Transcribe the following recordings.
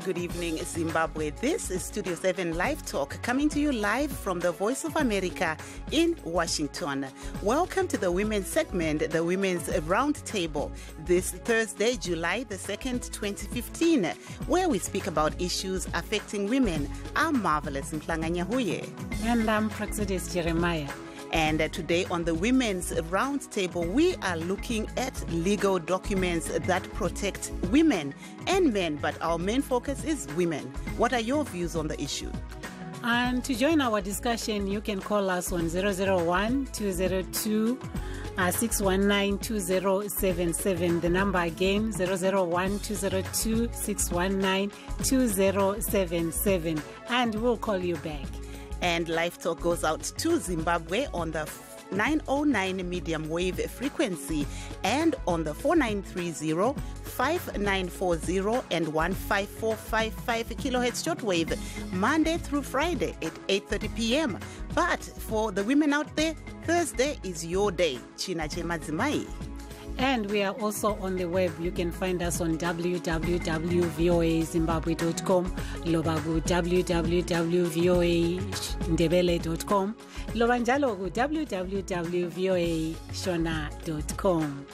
good evening, Zimbabwe. This is Studio 7 Live Talk, coming to you live from the Voice of America in Washington. Welcome to the women's segment, the Women's Roundtable, this Thursday, July the 2nd, 2015, where we speak about issues affecting women. I'm Marvelous Mhlanga-Nyahuye. And I'm Praxidis Jeremiah. And today on the Women's Roundtable, we are looking at legal documents that protect women and men, but our main focus is women. What are your views on the issue? And to join our discussion, you can call us on 001-202-619-2077. The number again, 001-202-619-2077. And we'll call you back. And LiveTalk goes out to Zimbabwe on the 909 medium wave frequency and on the 4930, 5940 and 15455 kilohertz shortwave, Monday through Friday at 8:30 p.m. But for the women out there, Thursday is your day. China Chemadzimai. And we are also on the web. You can find us on www.voazimbabwe.com, lobagu www.voandebele.com, lobanjalogu www.voashona.com.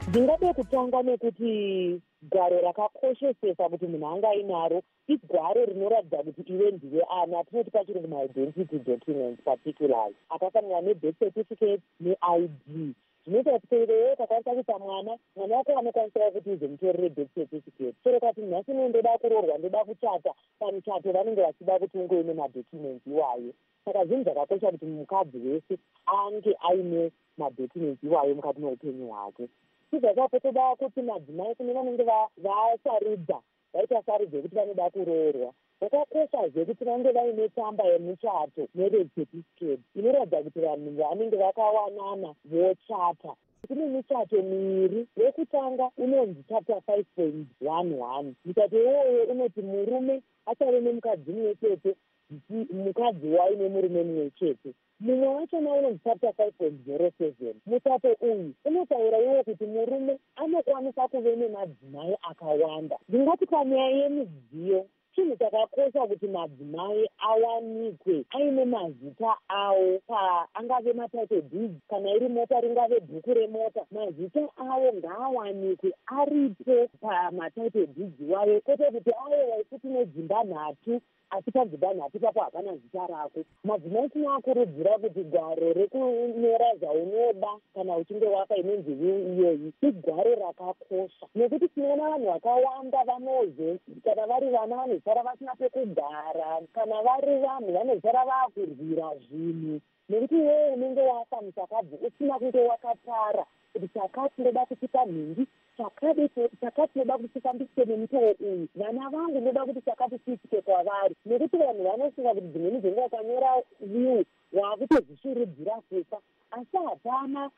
Ndingade kutanga nekuti gwaro rakakoshesesa kuti munhu anga ainaro igwaro rinoratidza kuti iwe ndiwe ana, tinoti pachirungu ma-identity documents particulars, akafanana ne-birth certificate ne-ID. Zvinoita kuti iwewe kakwanisa kuita mwana wako anokwanisira kuti uzomutorere birth certificate. Soro kati nhasi ndoda kuroorwa, ndoda kuchata, pamuchato vanenge vachida kuti unge une madocuments iwayo. Saka zvinhu zvakakosha kuti mukadzi wese ange aine madocuments iwayo mukati meupenyu hwake. Chizvakapo toda kuti madzimai kune vanenge vasarudza, vaita sarudzo yekuti vanoda kuroorwa, zvakakoshazve kuti vange vaine tsamba yemuchato marriage certificate inoratidza kuti vanhu vanenge vakawanana vochata. Kune michato miviri. Wekutanga unonzi chapter 5.11. Michato iyoyo unoti murume achave nemukadzi mumwe chete, mukadzi waine murume mumwe chete. Mumwe wachona unonzi chapter 5.07. Muchato uyu unotaura iwo kuti murume anokwanisa kuve nemadzimai akawanda. Ndingati panyaya yemidziyo, chinhu chakakosha kuti madzimai awanikwe aine mazita awo angave matitle deeds, kana iri mota ringave bhuku remota, mazita awo ngaawanikwe aripo pamatitle deeds wayo, kwete kuti ayo waikuti nedzimba nhatu asi padzimba nhatu papo hapana zita rako. Madzimai tinoakurudzira kuti gwaro rekunyora zvaunoda kana uchinge waka inonzi will iyoyi igwaro rakakosha, nekuti tinoona vanhu vakawanda vanoze kana vari vana vanozara vasina pekugara, kana vari vanhu vanozara vaakurwira zvinhu, nekuti iwewe unenge wafa musakadzi usina kunge wakatara kuti chakati ndoda kuchipa mhingi, chakati ndoda kuti chifambisike nemutoo uyu, vana vangu ndoda kuti chakati chiitike kwavari. Nekuti vanhu vanofunga kuti dzimweni dzenguva ukanyora will waakutozvishurudzira kufa, asi hapana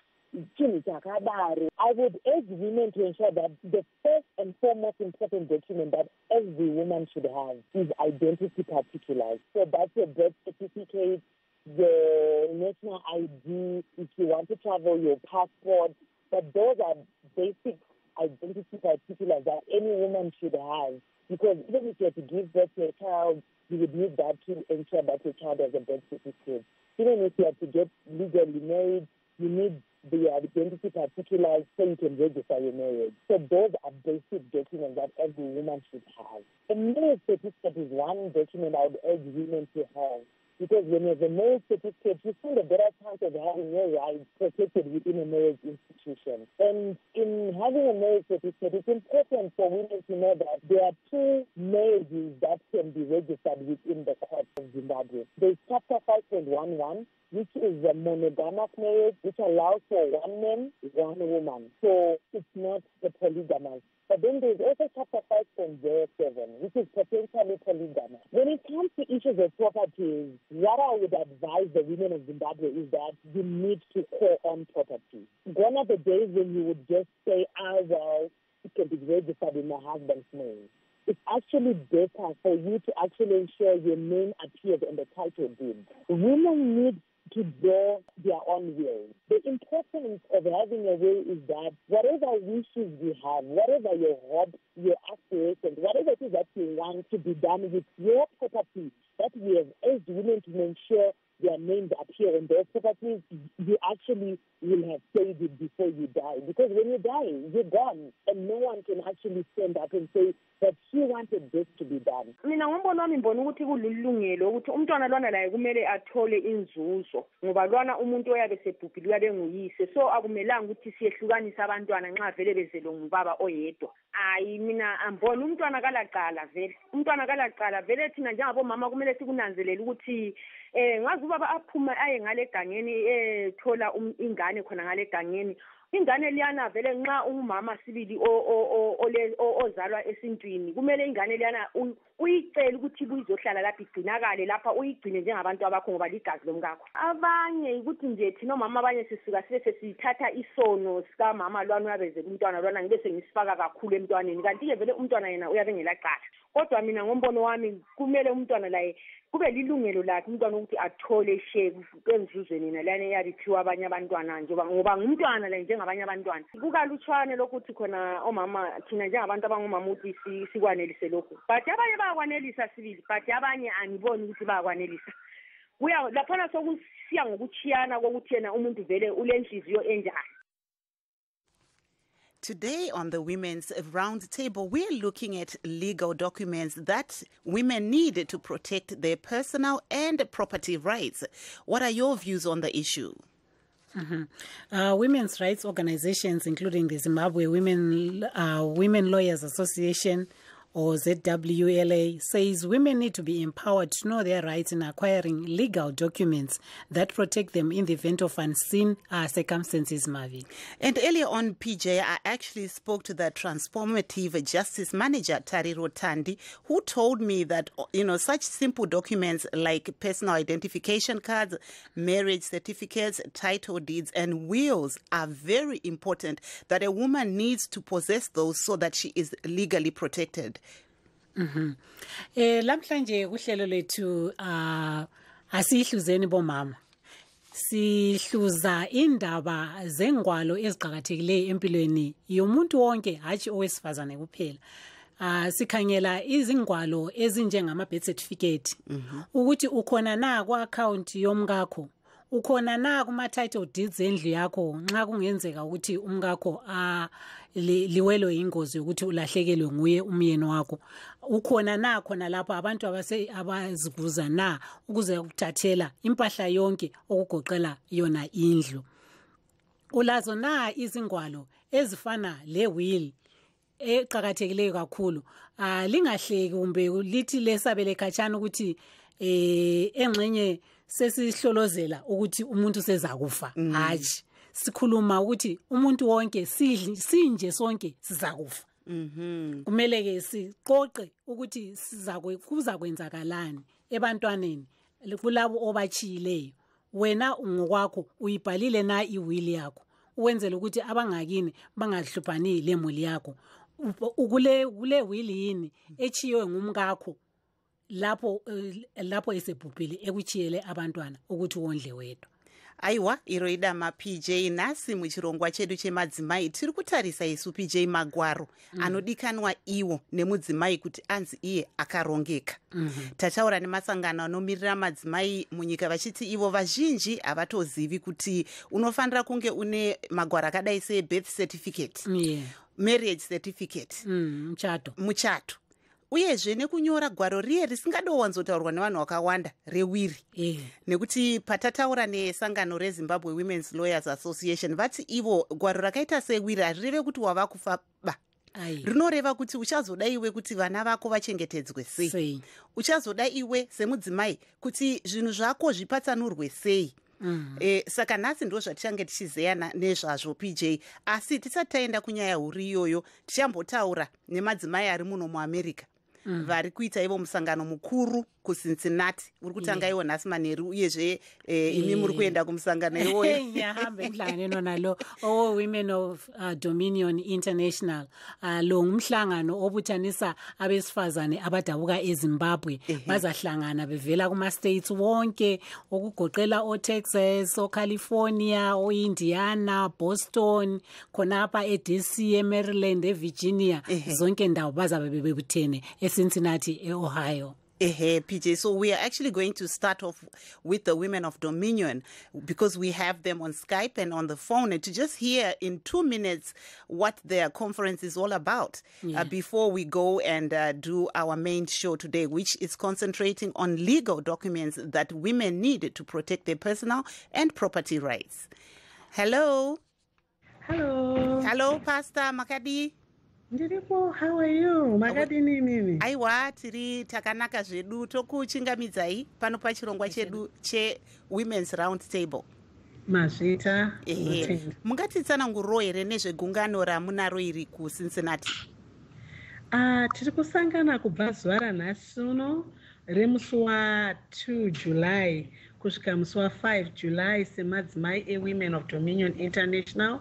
chinhu chakadaro. I would urge women to ensure that the first and foremost important document that every woman should have is identity particulars. So that's your birth certificate, the national ID, if you want to travel, your passport. But those are basic identity particulars that any woman should have. Because even if you have to give birth to a child, you would need that to ensure that your child has a birth certificate. Even if you have to get legally married, you need the identity particulars so you can register your marriage. So those are basic documents that every woman should have. A marriage certificate is one document I would urge women to have. Because when you have a marriage certificate, you stand a better chance of having your rights protected within a marriage institution. And in having a marriage certificate, it's important for women to know that there are two marriages that can be registered within the court of Zimbabwe. There's chapter 5.11, which is a monogamous marriage, which allows for one man, one woman. So it's not the polygamous. But then there's also chapter 5.07, which is potentially polygamous. When it comes to issues of properties, what I would advise the women of Zimbabwe is that you need to co-own property. Gone are the days when you would just say, well, it can be registered in my husband's name. It's actually better for you to actually ensure your name appears on the title deed. Women need to draw their own will. The importance of having a will is that whatever wishes you have, whatever your hopes, your aspirations, whatever it is that you want to be done with your property that we have as women to ensure their names appear on those properties, you actually will have paid it before you die. Because when you die, you're gone, and no one can actually stand up and say that she wanted this to be done. Mina ngombono wami ngibona ukuthi kulilungelo ukuthi umntwana lwana laye kumele athole inzuzo ngoba lwana umuntu oyabe sebhubhile uyabe nguyise, so akumelanga ukuthi siyehlukanisa abantwana nxa vele bezelwe ngubaba oyedwa. Hayi mina ambona umntwana kalaqala vele thina njengabo mama kumele sikunanzelele ukuthi ngazi ubaba aphuma aye ngale egangeni thola ingane khona ngale egangeni. Ingane liyana vele nxa umama sibili ozalwa esintwini kumele ingane liyana uyicela ukuthi buyizohlala lapha igcinakale lapha uyigcine njengabantu abakho ngoba ligazi lomkakho. Abanye ukuthi nje thina omama abanye sisuka sithatha isono sika mama lwana uyabeze umntwana lwana ngibe sengisifaka kakhulu emntwaneni kanti ke vele umntwana yena uyabe ngelaqala. Kodwa mina ngombono wami kumele umntwana laye kube lilungelo lakhe umntwana ukuthi athole share kwenzuzweni nalana eyabithiwa abanye abantwana nje ngoba ngumntwana la njengabanye abantwana. Kukalutshwane lokuthi khona omama thina njengabantu abangomama ukuthi sikwanelise lokho. But abanye bayakwanelisa sibili, but abanye aniboni ukuthi bayakwanelisa. Kuya laphana sokusiya ngokuchiyana kokuthi yena umuntu vele ulenhliziyo enjani. Today on the Women's Roundtable, we're looking at legal documents that women need to protect their personal and property rights. What are your views on the issue? Women's rights organizations, including the Zimbabwe Women Lawyers Association, or ZWLA, says women need to be empowered to know their rights in acquiring legal documents that protect them in the event of unseen circumstances, Mavi. And earlier on, PJ, I actually spoke to the transformative justice manager, Tariro Tandi, who told me that, such simple documents like personal identification cards, marriage certificates, title deeds, and wills are very important, that a woman needs to possess those so that she is legally protected. Lamhlanje kuhlelo lethu asihluzeni bomama. Sihluza indaba zengwalo eziqhakathekileyo empilweni yomuntu wonke hathi owesifazane kuphela. Sikhangela izingwalo ezinjengama birth certificate ukuthi ukhona na ku account yomkakho, ukhona na kuma title deeds endlu yakho nxa kungenzeka ukuthi umkakho liwelo ingozi ukuthi ulahlekelwe nguye umyeni wakho, ukhona na khona lapho abantu abazibuza na ukuze ukuthathela impahla yonke okugoqela yona indlu. Ulazo na izingwalo ezifana le will eqhakathekileyo kakhulu, lingahleki kumbe lithi lesabele khatshana ukuthi engxenye sesihlolozela ukuthi umuntu sezakufa. Haji sikhuluma ukuthi umuntu wonke sinje sonke sizakufa. Kumele ke siqoqe ukuthi kuzakwenzakalani ebantwaneni kulabo obachiyileyo. Wena ngokwakho uyibhalile na iwili yakho uwenzela ukuthi abangakini bangadluphani lemuli yakho. Ukule wili yini echiyiwe ngumkakho lapho esebhubhile ekuchiyele abantwana ukuthi wondle wedwa. Aiwa, iroida ma PJ nasi muchirongwa chedu chemadzimai tiri kutarisa isu PJ magwaro anodikanwa iwo nemudzimai kuti anzi iye akarongeka. Tataura nemasangano anomirira madzimai munyika vachiti ivo vazhinji havatozivi kuti unofanira kunge une magwaro akadai se birth certificate, marriage certificate, muchato. Uyezve nekunyora gwaro riye risingadowanzotaurwa nevanhu vakawanda rewiri. Nekuti patataura nesangano reZimbabwe Women's Lawyers Association vati ivo gwaro rakaita sewiri harireve kuti wava kufa ba. Rinoreva kuti uchazoda iwe kuti vana vako vachengetedzwe sei. Uchazoda iwe semudzimai kuti zvinhu zvako zvipatsanurwe sei. Saka nhasi ndo zvatichange tichizeyana nezvazvo PJ, asi tisati taenda kunyaya huru iyoyo tichambotaura nemadzimai ari muno muAmerica vari kuita ivo musangano mukuru kuCincinnati uri kutanga iwo nhasi manheru uyezve imi muri kuenda kumusangano iwoyo ngiyahambe emhlanganweni nalo Women of Dominion International. Lo ngumhlangano obuthanisa abesifazane abadabuka eZimbabwe bazahlangana bevela kuma states wonke okugoqela oTexas, oCalifornia, oIndiana, Boston, khonapha eDC, eMaryland, eVirginia, zonke ndawo bazabe bebuthene eCincinnati, eOhio. PJ, so we are actually going to start off with the Women of Dominion because we have them on Skype and on the phone, and to just hear in 2 minutes what their conference is all about before we go and do our main show today, which is concentrating on legal documents that women need to protect their personal and property rights. Hello. Hello. Hello, Pastor Makadi. Ndiripo, how are you? Makadini mimi. Aiwa, tiri takanaka zvedu tokuchingamidzai pano pachirongwa chedu che Women's Round Table. Mazvita. Mungatitsananguriro here nezvegungano ramunaro iri kuCincinnati? Tiri kusangana kubva zuva ranhasi uno remusi wa2 July kusvika musi wa5 July semadzimai eWomen of Dominion International,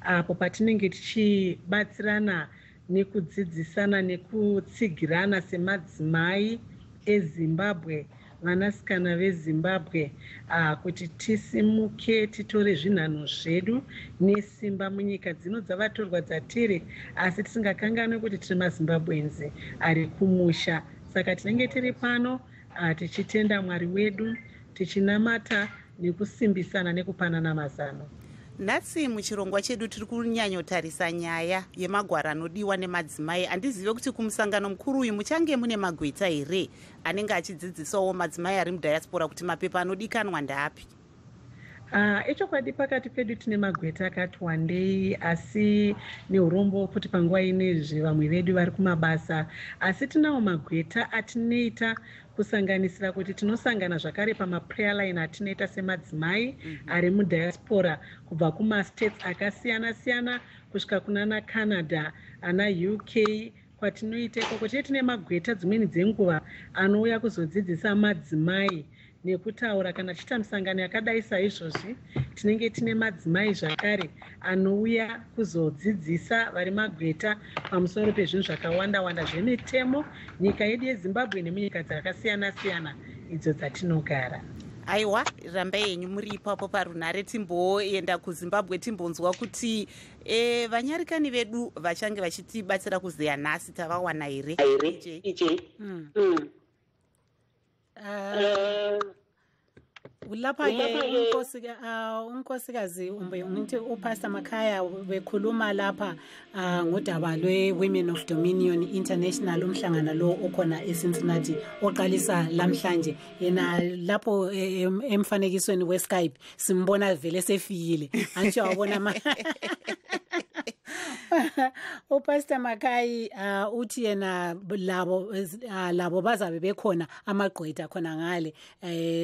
apo patinenge tichibatsirana nekudzidzisana nekutsigirana semadzimai eZimbabwe, vanasikana veZimbabwe, kuti tisimuke titore zvinhanho zvedu nesimba munyika dzino dzavatorwa dzatiri, asi tisingakanganwe kuti tiri maZimbabweans ari kumusha. Saka tinenge tiri pano tichitenda Mwari wedu, tichinamata nekusimbisana nekupanana mazano. Nhasi muchirongwa chedu tiri kunyanyotarisa nyaya yemagwaro anodiwa nemadzimai. Handizive kuti kumusangano mukuru uyu muchange mune magweta here anenge achidzidzisawo madzimai ari mudiaspora kuti mapepa anodikanwa ndaapi? Echokwadi pakati pedu tine magweta akati wandei, asi neurombo kuti panguva inezvi vamwe vedu vari kumabasa, asi tinawo magweta atinoita kusanganisira kuti tinosangana zvakare pamaprayer line atinoita semadzimai ari mudiaspora kubva kumastates akasiyana-siyana kusvika kunana Canada, ana UK, kwatinoita ikoko. Tine magweta dzimweni dzenguva anouya kuzodzidzisa madzimai nekutaura kana tichita misangano yakadai saizvozvi. Tinenge tine madzimai zvakare anouya kuzodzidzisa vari magweta pamusoro pezvinhu zvakawanda-wanda zvemitemo nyika yedu yeZimbabwe nemunyika dzakasiyana-siyana idzo dzatinogara. Aiwa, rambai yenyu muri ipapo parunhare timboenda kuZimbabwe timbonzwa kuti vanyarikani vedu vachange vachitibatsira kuzeya nhasi tavawana here. Lapha-ke unkosikazi ngithi uPastor Makhaya bekhuluma lapha ngodaba lwe-Women of Dominion International, umhlangano lo okhona eCincinnati oqalisa lamhlanje. Yena lapho emfanekisweni weSkype simbona vele sefikile, antsho wabona uPastor Makhaya uthi yena labo bazabe bekhona amagqwetha khona ngale,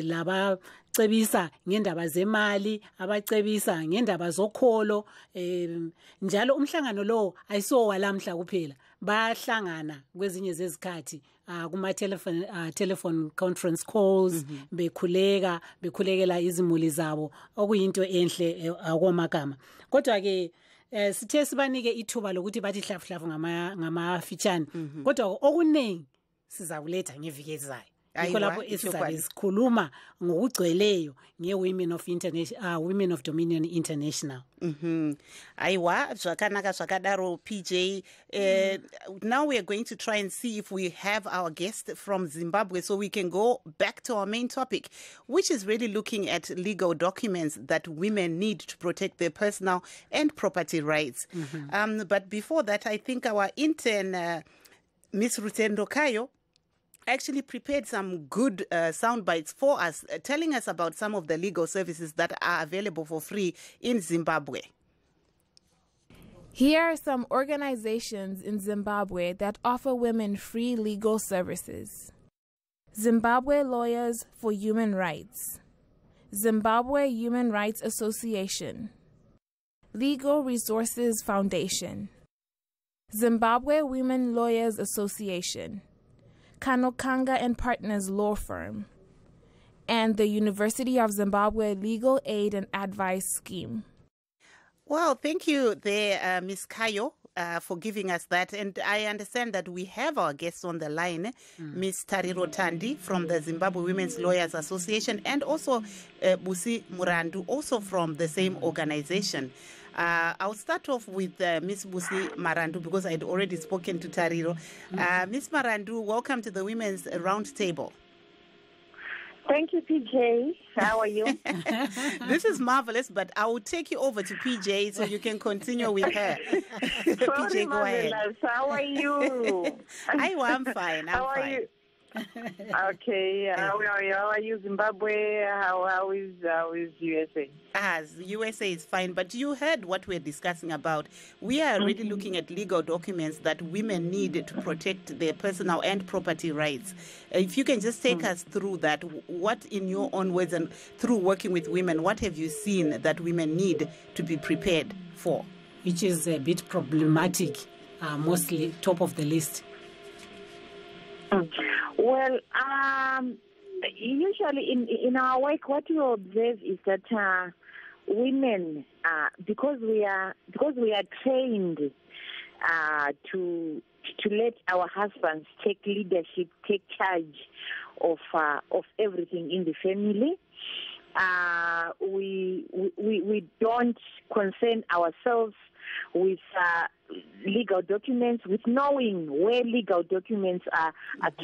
laba cebisa ngendaba zemali, abacebisa ngendaba zokholo, njalo umhlangano lo ayisowa lamhla kuphela, bahlangana kwezinye zezikhathi kuma telephone conference calls, bekhulekela izimuli zabo, okuyinto enhle akomagama. Kodwa ke sithe sibanike ithuba lokuthi bathi hlafuhlafu ngamafitshane, kodwa okuningi sizakuletha ngeviki ezayo. Yikho lapho esizabe sikhuluma ngokugcweleyo nge-Women of Dominion International. Aiwa, zvakanaka zvakadaro PJ. Now we are going to try and see if we have our guest from Zimbabwe so we can go back to our main topic, which is really looking at legal documents that women need to protect their personal and property rights. But before that, I think our intern, Ms. Rutendo Kayo, actually prepared some good sound bites for us, telling us about some of the legal services that are available for free in Zimbabwe. Here are some organizations in Zimbabwe that offer women free legal services. Zimbabwe Lawyers for Human Rights, Zimbabwe Human Rights Association, Legal Resources Foundation, Zimbabwe Women Lawyers Association, Kanokanga and Partners law firm, and the University of Zimbabwe Legal Aid and Advice Scheme. Well, thank you there, Ms. Kayo, for giving us that. And I understand that we have our guests on the line, Ms. Tariro Tandi from the Zimbabwe Women's Lawyers Association, and also Busi Murandu, also from the same organization. I'll start off with Ms. Busi Marandu because I'd already spoken to Tariro. Ms. Marandu, welcome to the Women's Roundtable. Thank you, PJ. How are you? This is marvelous, but I will take you over to PJ so you can continue with her. Sorry, PJ, go ahead. How are you? I'm fine. How are you? Okay. How are you, Zimbabwe? How is USA? USA is fine, but you heard what we're discussing about. We are really looking at legal documents that women need to protect their personal and property rights. If you can just take us through that, what in your own words and through working with women, what have you seen that women need to be prepared for? Which is a bit problematic, mostly top of the list. Well, usually in our work, what we observe is that women, because we are trained to let our husbands take leadership, take charge of everything in the family. We don't concern ourselves with legal documents, with knowing where legal documents are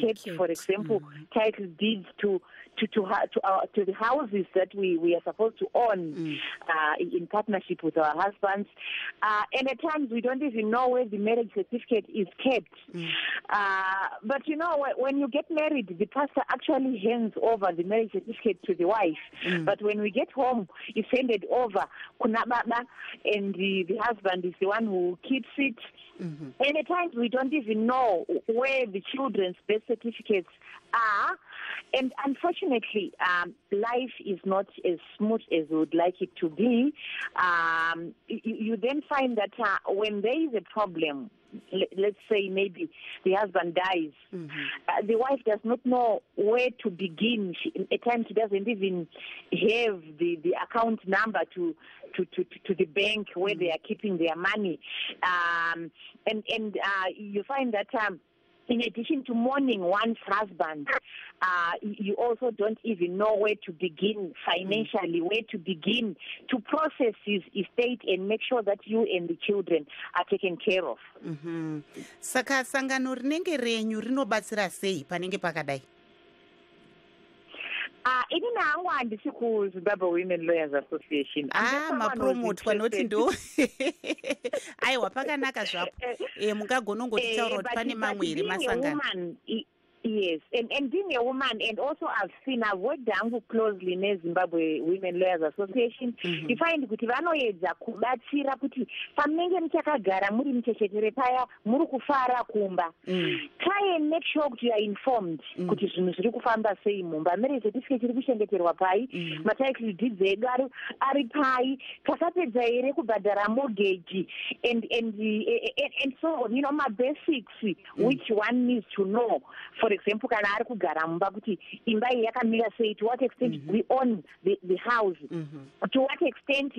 kept. For example, title deeds to the houses that we are supposed to own in partnership with our husbands. And at times we don't even know where the marriage certificate is kept. But you know, when you get married, the pastor actually hands over the marriage certificate to the wife. But when we get home, it's handed over kuna baba, and the husband is the one who keeps it. And at times we don't even know where the children's birth certificates are. And unfortunately, life is not as smooth as we would like it to be. You then find that when there is a problem, let's say maybe the husband dies, the wife does not know where to begin. At times she doesn't even have the account number to the bank where they are keeping their money. And you find that in addition to mourning one's husband, you also don't even know where to begin financially, where to begin to process his estate and make sure that you and the children are taken care of. Saka sangano rinenge renyu rinobatsira sei panenge pakadai? Ini nangu handisi ku Zimbabwe Women Lawyers Association. Mapromotwa noti ndo. Aiwa pakanaka zvapo. Mungagona ngotitaura kuti pane mamwe ere masangano. Yes, and being a woman, and also I've worked down closely in Zimbabwe Women Lawyers Association. You find kuti vanoedza kubatsira kuti pamunenge muchakagara muri muchechetere paya muri kufara kumba. Try and make sure kuti you are informed kuti zvinhu zviri kufamba sei mumba. Marriage certificate iri kuchengeterwa pai, matitle deeds edu ari pai, takapedza ere kubhadhara mortgage and so on. You know, my basics which one needs to know. For example, kana ari kugara mumba kuti imba iyi yakamira sei, to what extent we own the house, to what extent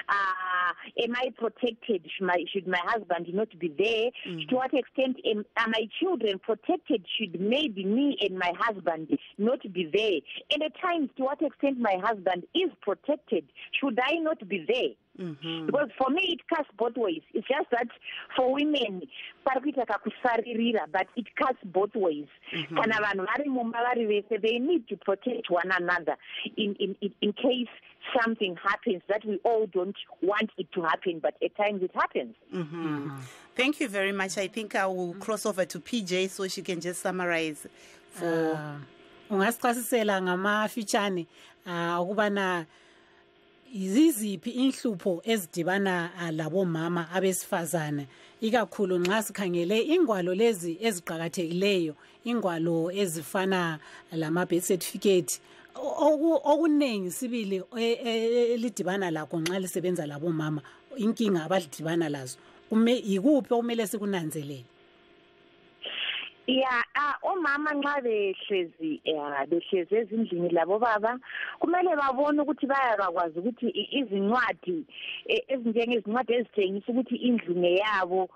am I protected, should my husband not be there, to what extent are my children protected, should maybe me and my husband not be there, and at times to what extent my husband is protected, should I not be there. Because for me it cuts both ways. It's just that for women but it cuts both ways. They need to protect one another in case something happens that we all don't want it to happen, but at times it happens. Thank you very much. I think I will cross over to PJ so she can just summarize for ungasichasisela ngamafitshane ukubana iziphi inhlupho ezidibana labomama abesifazana ikakhulu nxa sikhangele ingwalo lezi eziqhakathekileyo, ingwalo ezifana lama birth certificate okunengi sibili elidibana lakho nxa lisebenza labomama, inkinga abadibana lazo ikuphi okumele sikunanzelele? Yeah, omama nxa behlezi ezindlini labo baba kumele babone ukuthi bayakwazi ukuthi izincwadi ezinjengezincwadi ezithengisa ukuthi indlu ngeyabo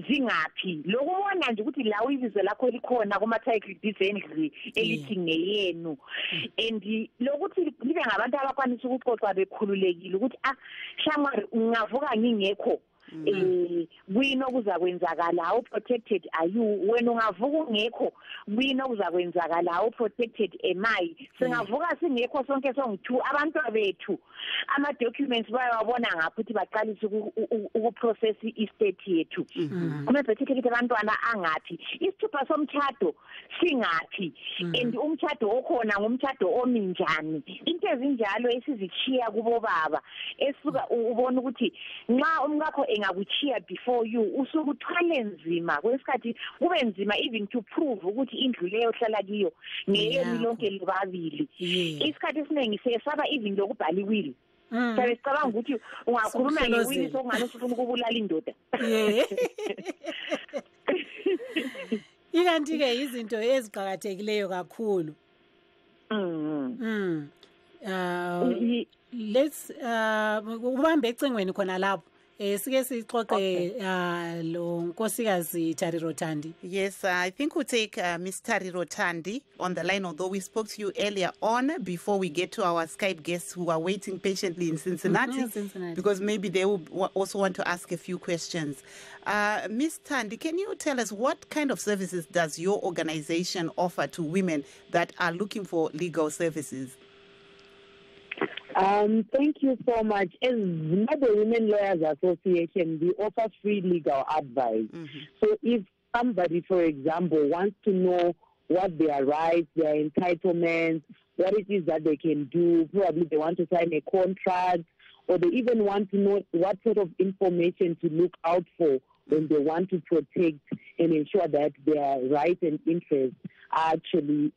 zingaphi. Lokubona nje ukuthi la ibizo lakho likhona kuma title deeds endlu elithi ngeyenu. And lokuthi libe ngabantu abakwanisa ukuxoxa bekhululekile ukuthi shamari ungavuka ngingekho kuyini okuzakwenzakala, how protected are you? Wena ungavuka ungekho kuyini okuzakwenzakala, how protected am I? Singavuka singekho sonke sonke abantu bethu ama documents bayabona ngapha ukuthi baqalise ukuprocess i-state yethu. Kuma certificate abantwana angathi, isithupha somtchado singathi, and umtchado okhona ngumtchado ominjani. Into ezinjalo esizichiya kubo baba esuka ubona ukuthi nxa umkakho engakuchiya before you usukuthwale nzima kwesikhathi kube nzima even to prove ukuthi indlu leyo hlala kiyo ngeyeni lonke libabili. Isikhathi esiningi siyesaba even lokubhala iwili. Sicabanga ukuthi ungakhuluma ngewili sokungani usufuna ukubulala indoda. Ikanti-ke izinto eziqakathekileyo kakhulu. Let's ubambe ecingweni khona lapho. Sike sixoxe lo nkosikazi Tariro Thandi. Yes, I think we'll take Miss Tariro Thandi on the line, although we spoke to you earlier on before we get to our Skype guests who are waiting patiently in Cincinnati, because maybe they will also want to ask a few questions. Miss Thandi, can you tell us what kind of services does your organization offer to women that are looking for legal services? Thank you so much. As Zimbabwe Women Lawyers Association, we offer free legal advice. So if somebody, for example, wants to know what their rights, their entitlements, what it is that they can do, probably they want to sign a contract, or they even want to know what sort of information to look out for when they want to protect and ensure that their rights and interests are actually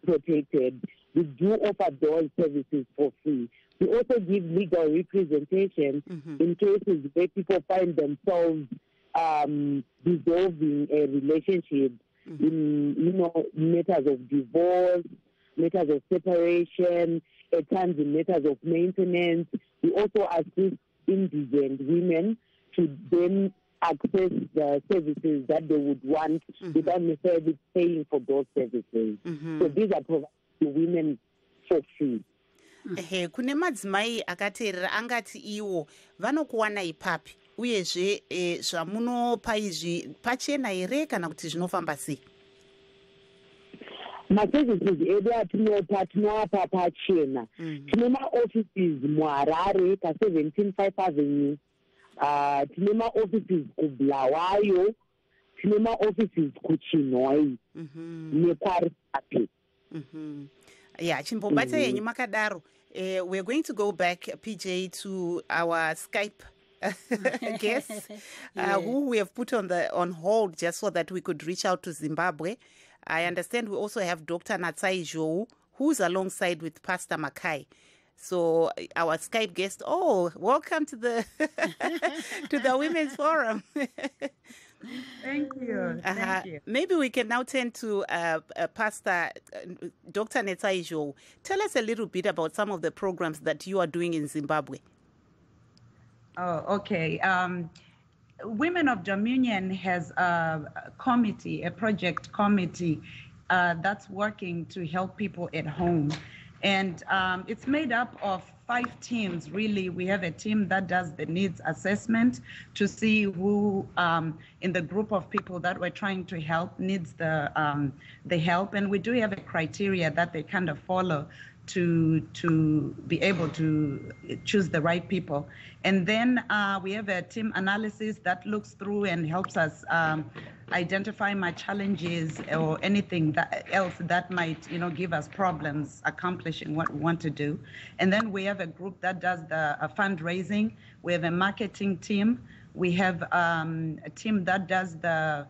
protected. We do offer those services for free. We also give legal representation in cases where people find themselves dissolving a relationship in, matters of divorce, matters of separation, at times in matters of maintenance. We also assist indigent women to then access the services that they would want without necessarily paying for those services. So these are provided to women for free. Kune madzimai akateerera angati iwo vanokuwana ipapi uyezve zvamunopa izvi pachena here kana kuti zvinofamba sei? Maservices edu atinopa tinovapa pachena. Tine maoffices muHarare ka17 Avenue, tine maoffices kuBulawayo, tine maoffices kuChinhoi nepaRisape. Yeah, chimbobata yenyu makadaro. We're going to go back, PJ, to our Skype guests who we have put on hold just so that we could reach out to Zimbabwe. I understand we also have Dr. Natsai Zhou, who's alongside with Pastor Makai. So our Skype guest, welcome to the to the Women's Forum. Thank you. Thank you. Maybe we can now turn to Pastor Dr. Natsai Zhou. Tell us a little bit about some of the programs that you are doing in Zimbabwe. Oh, okay. Women of Dominion has a committee, a project committee that's working to help people at home. And it's made up of 5 teams, really. We have a team that does the needs assessment to see who in the group of people that we're trying to help needs the help. And we do have a criteria that they kind of follow to be able to choose the right people. And then we have a team analysis that looks through and helps us identify my challenges or anything else that might, give us problems accomplishing what we want to do. And then we have a group that does the fundraising. We have a marketing team. We have a team that does the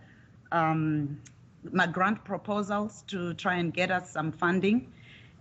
my grant proposals to try and get us some funding.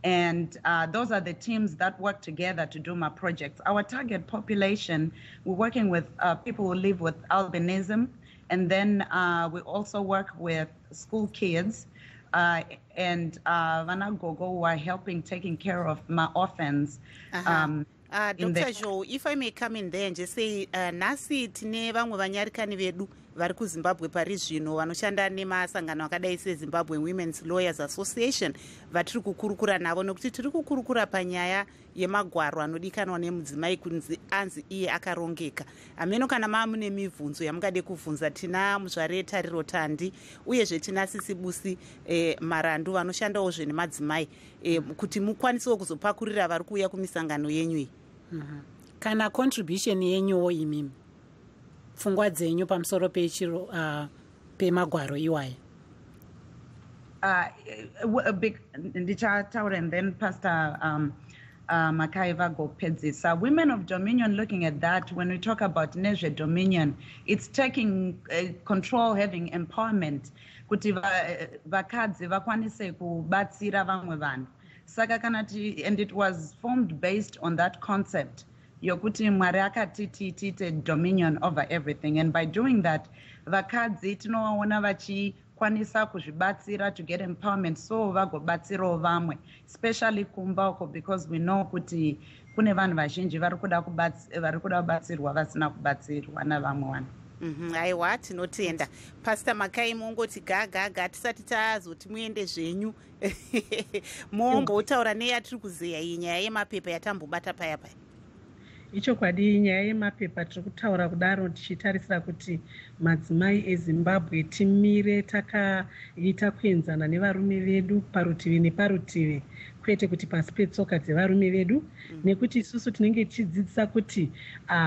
And those are the teams that work together to do my projects. Our target population, we're working with people who live with albinism And then we also work with school kids and Vanagogo who are helping taking care of my orphans. Dr. Joe, if I may come in there and just say, nasi tine vamwe vanyarikani vedu vari kuZimbabwe pari zvino vanoshanda nemasangano akadai seZimbabwe Women's Lawyers Association vatiri kukurukura navo nekuti tiri kukurukura panyaya yemagwaro anodikanwa nemudzimai kunzi anzi iye akarongeka. Ameno kana mune mibvunzo yamungade kuvhunza, tina muzvare Tariro Tandi uyezve tina Sisi Busi Marandu vanoshandawo nemadzimai kuti mukwanisewo kuzopakurira vari kuuya kumisangano yenyu. Kana contribution yenyu imimi pfungwa dzenyu pamusoro pemagwaro iwayo. Ndichataura and then Pastor Makaiva go pedzisa. Women of Dominion, looking at that, when we talk about Nezhe Dominion, it's taking control, having empowerment. Kuti vakadzi vakwanise kubatsira vamwe vanhu. Saka kanati, and it was formed based on that concept. Yokuti Mwari akatiti tiite dominion over everything. And by doing that, vakadzi tinovaona vachikwanisa kuzvibatsira to get empowerment, so vagobatsirawo vamwe, especially kumbako, because we know kuti kune vanhu vazhinji vari kuda kubatsirwa vasina kubatsirwa navamwe vanhu. Aiwa, tinotenda. Pastor Makai mongoti gaga tisati tazoti muende zvenyu. Mombotaura neyatiri kuzeya iyi nyaya yemapepa yatambobata paya paya. Ichokwadi nyaya yemapepa tiri kutaura kudaro tichitarisira kuti madzimai eZimbabwe timire takaita kuenzana nevarume vedu parutivi neparutivi, kwete kuti pasi petsoka dzevarume vedu, nekuti isusu tinenge tichidzidzisa kuti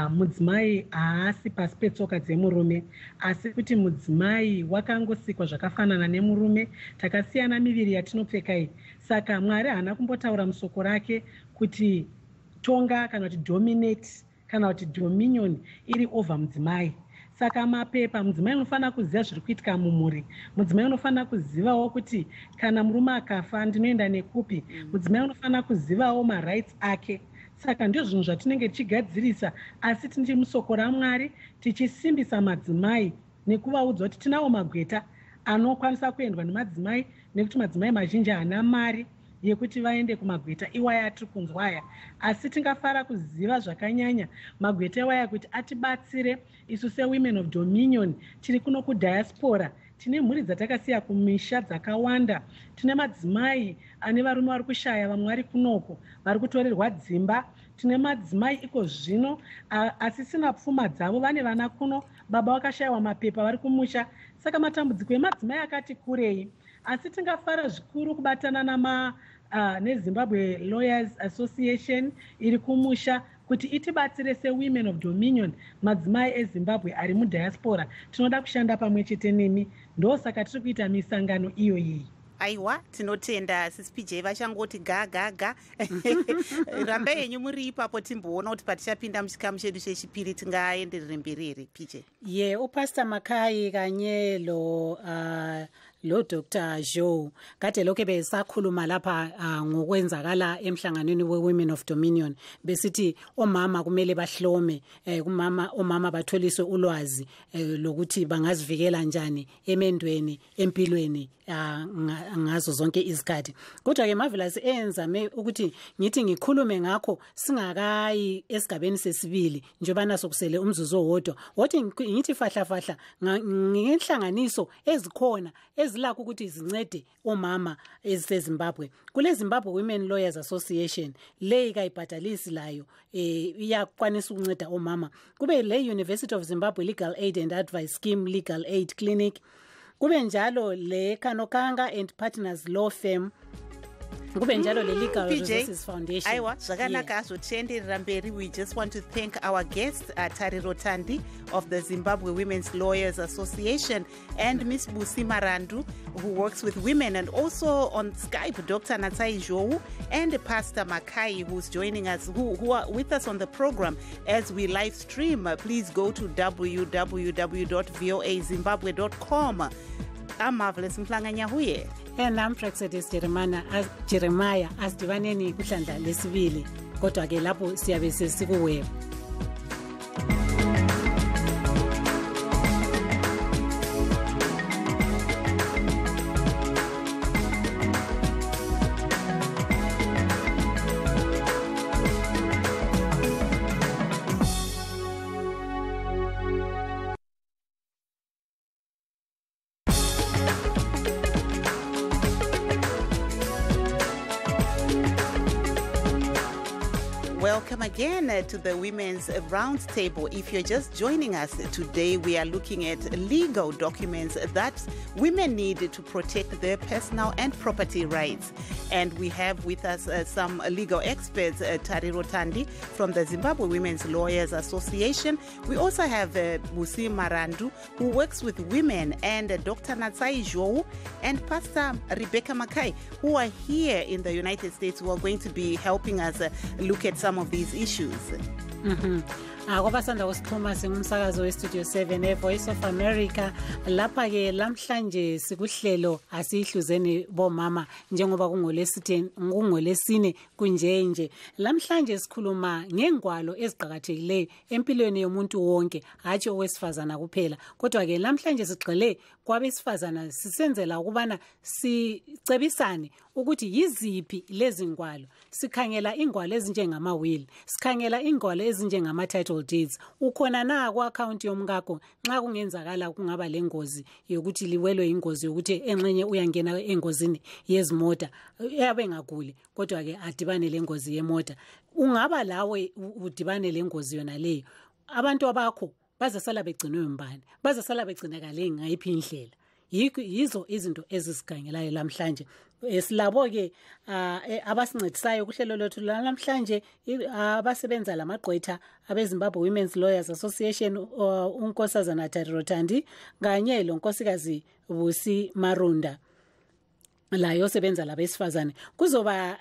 mudzimai haasi pasi petsoka dzemurume, asi kuti mudzimai wakangosikwa zvakafanana nemurume, takasiyana miviri yatinopfeka iyi. Saka Mwari haana kumbotaura musoko rake kuti tonga kana kuti dominate kana kuti dominion iri over mudzimai. Saka mapepa, mudzimai unofanira kuziva zviri kuitika mumhuri. Mudzimai unofanira kuzivawo kuti kana murume akafa ndinoenda nekupi. Mudzimai unofanira kuzivawo marights ake. Saka ndio zvinhu zvatinenge tichigadzirisa, asi tiri musoko raMwari tichisimbisa madzimai nekuvaudza kuti tinawo magweta anokwanisa kuendwa nemadzimai, nekuti madzimai mazhinji haana mari yekuti vaende kumagweta iwaya atiri kunzwa aya. Asi tingafara kuziva zvakanyanya magweta iwaya kuti atibatsire isu sewomen of dominion tiri kuno kudiaspora. Tine mhuri dzatakasiya kumisha dzakawanda. Tine madzimai ane varume vari kushaya, vamwe vari kunoko vari kutorerwa dzimba. Tine madzimai iko zvino asisina pfuma dzavo, vane vana kuno, baba vakashayiwa mapepa vari kumusha. Saka matambudziko emadzimai akati kurei, asi tingafara zvikuru kubatana neZimbabwe Lawyers Association iri kumusha kuti itibatsire sewomen of dominion, madzimai eZimbabwe ari mudiaspora. Tinoda kushanda pamwe chete nemi, ndosaka tiri kuita misangano iyoyi. Aiwa, tinotenda Sisi PJ vachangoti gaga. Ramba yenyu muri ipapo timboona kuti patichapinda muchikamu chedu chechipiri tingaenderere mberi PJ. Pastor Makai kanye lo Dr. Joe kade lokho besakhuluma lapha ngokwenzakala emhlanganweni we-Women of Dominion, besithi omama kumele bahlome, omama batholiswe ulwazi lokuthi bangazivikela njani emendweni, empilweni ngazo zonke izikhathi. Kodwa ke Marvelous enzame ukuthi ngithi ngikhulume ngakho singakayi esigabeni sesibili njobana sokusele umzuzu owodwa. Wathi ngithi fahla ngenhlanganiso ezikhona ezilakho ukuthi zincede omama eziseZimbabwe. Kule Zimbabwe Women Lawyers Association le ikayibhadalisi layo iyakwanisa ukunceda omama. Kube le University of Zimbabwe Legal Aid and Advice Scheme Legal Aid Clinic. Kube njalo le Kanokanga and Partners Law Firm. Kube njalo le Legal Resources Foundation. Aiwa, zvakanaka azotenderera mberi. We just want to thank our guest Tariro Tandi of the Zimbabwe Women's Lawyers Association and Miss Busi Marandu, who works with women, and also on Skype Dr. Natsai Jowu and Pastor Makai, who's joining us, who are with us on the program as we live stream. Please go to www.voazimbabwe.com. I'm Marvelous Mhlanganya huye. And I'm Praxedis Jeremiah asidivaneni kuhlandla lesibili, kodwa ke lapho siyabe sesikuweba. Welcome again to the Women's Roundtable. If you're just joining us today, we are looking at legal documents that women need to protect their personal and property rights. And we have with us some legal experts, Tariro Tandi from the Zimbabwe Women's Lawyers Association. We also have Busi Marandu, who works with women, and Dr. Natsai Zhou and Pastor Rebecca Makai, who are here in the United States, who are going to be helping us look at some of these issues. Kwabasanda usixhuma singumsakazo weStudio 7 Voice of America. Lapha ke lamhlanje sikuhlelo asihluzeni bomama njengoba kungolesine kunjenje. Lamhlanje sikhuluma ngengwalo eziqhakathekileyo empilweni yomuntu wonke, hatshi owesifazana kuphela. Kodwa ke lamhlanje sigxile kwabesifazana sisenzela ukubana sicebisane ukuthi yiziphi lezi ngwalo. Sikhangela ingwalo ezinjengama will, sikhangela ingwalo ezinjengama title deeds. Ukhona na ku account yomkakho nxa kungenzakala kungaba lengozi yokuthi liwelwe ingozi yokuthi enxenye uyangena engozini yezimota, yabe ngaguli kodwa ke adibane lengozi yemota. Ungaba lawe udibane lengozi yona leyo, abantu abakho bazasala begcinwe mbani, bazasala begcinakale ngayiphi indlela. Yizo izinto ezisikhangelayo lamhlanje. Esilabo ke abasincedisayo kuhlelo lothu lamhlanje abasebenza lamagqwetha abeZimbabwe Women's Lawyers Association, unkosazana Tariro Tandi kanye lonkosikazi Busi Marunda, layo sebenza labesifazane. Kuzoba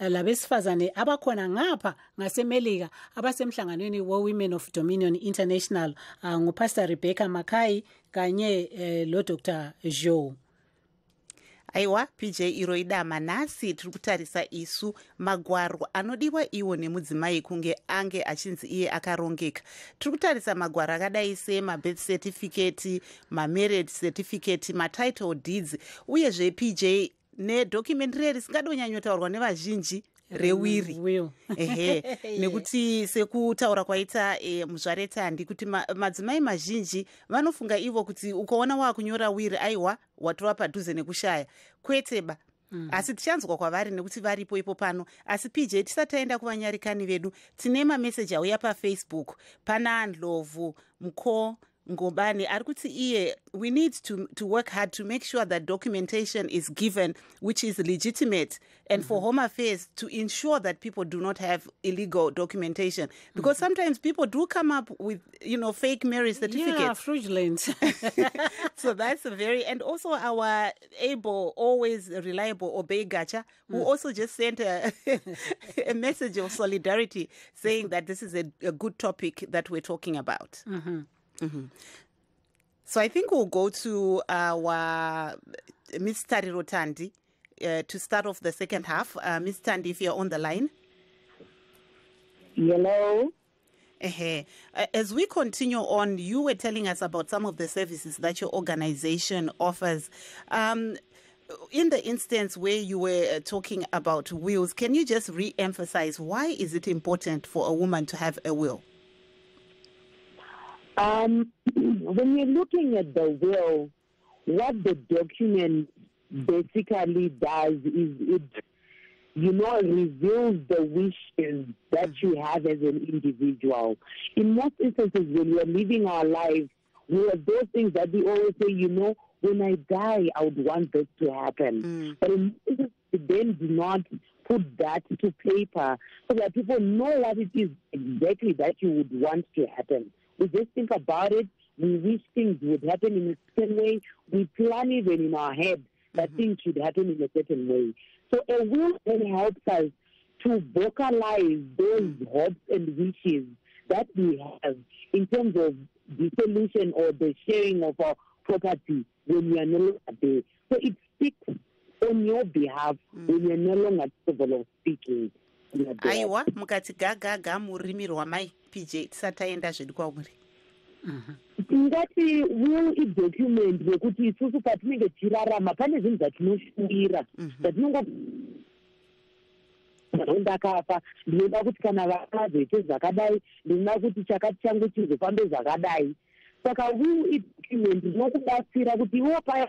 labesifazane abakhona ngapha ngasemelika abasemhlanganweni we-Women of Dominion International, nguPastor Rebecca Makai kanye lo Dr. Zhou. Aiwa PJ Iroida Manasi, trikutarisa isu magwaro anodiwa iwo nemudzimai kunge ange achinzi iye akarongeka. Trikutarisa magwaro akadai sema birth certificate, marriage certificate, title deeds, uyezve PJ ne document risingadonyanyotaurwa nevazhinji rewiri. Ehe, nekuti sekutaura kwaita muzvare Tandi kuti madzimai mazhinji vanofunga ivo kuti ukaona wakunyora wiri aiwa watova padhuze nekushaya kweteba. Asi tichanzwa kwavari nekuti varipo ipo pano. Asi PJ tisataenda kuvanyarikani vedu, tine mameseji auya paFacebook pana Ndlovu Mko Ngobani arikuti iye, we need to work hard to make sure that documentation is given which is legitimate, and for Home Affairs to ensure that people do not have illegal documentation, because sometimes people do come up with fake marriage certificates. Yeah, fraudulent. So that's and also our able, always reliable Obey Gacha, who also just sent a message of solidarity saying that this is a good topic that we're talking about. So I think we'll go to our Ms. Tariro Tandi to start off the second half. Ms. Tandi, if you're on the line. Hello. As we continue on, you were telling us about some of the services that your organization offers. In the instance where you were talking about wills, can you just re-emphasize why is it important for a woman to have a will? When you're looking at the will, what the document basically does is it, reveals the wishes that you have as an individual. In most instances, when we're living our lives, we have those things that we always say, when I die, I would want this to happen. But in most instances, then do not put that to paper so that people know what it is exactly that you would want to happen. We just think about it. We wish things would happen in a certain way. We plan even in our head that things should happen in a certain way. So a will then helps us to vocalize those hopes and wishes that we have in terms of the solution or the sharing of our property when we are no longer there. So it speaks on your behalf when you are no longer capable of speaking. Aiwa mukati gaga murimi rwamai PJ tisataenda zvedu kwauri. Ngati will document yekuti isusu patinenge tirarama pane zvinhu zvatinoshuvira zvatinongo ndakafa ndinoda kuti kana vana zvoite zvakadai, ndinoda kuti chakati changu chizofambe zvakadai. Saka will document rinokubatsira kuti iwo paya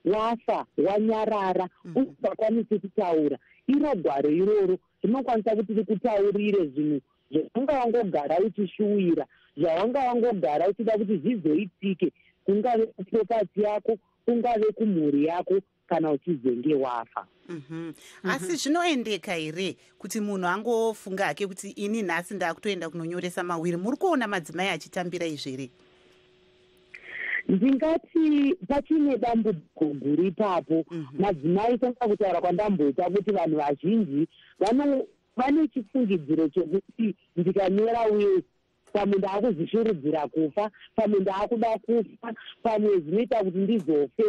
wafa wanyarara usingakwanisi kutaura, iro gwaro iroro zvinokwanisa kuti tikutaurire zvinhu zvawanga wangogara uchishuwira, zvawanga wangogara uchida kuti zvizoitike, kungave kupropati yako, kungave kumhuri yako, kana uchizenge wafa. Asi zvinoendeka here kuti munhu angofunga hake kuti ini nhasi ndakutoenda kunonyoresa mawiri? Muri kuona madzimai achitambira izvere? Ndingati pachine dambudziko guru ipapo. Madzimai sanga kutaura kwandamboita kuti vanhu vazhinji vane chifungidziro chokuti ndikanyora will pamwe ndaakuzvishurudzira kufa, pamwe ndaakuda kufa, pamwe zvinoita kuti ndizofe.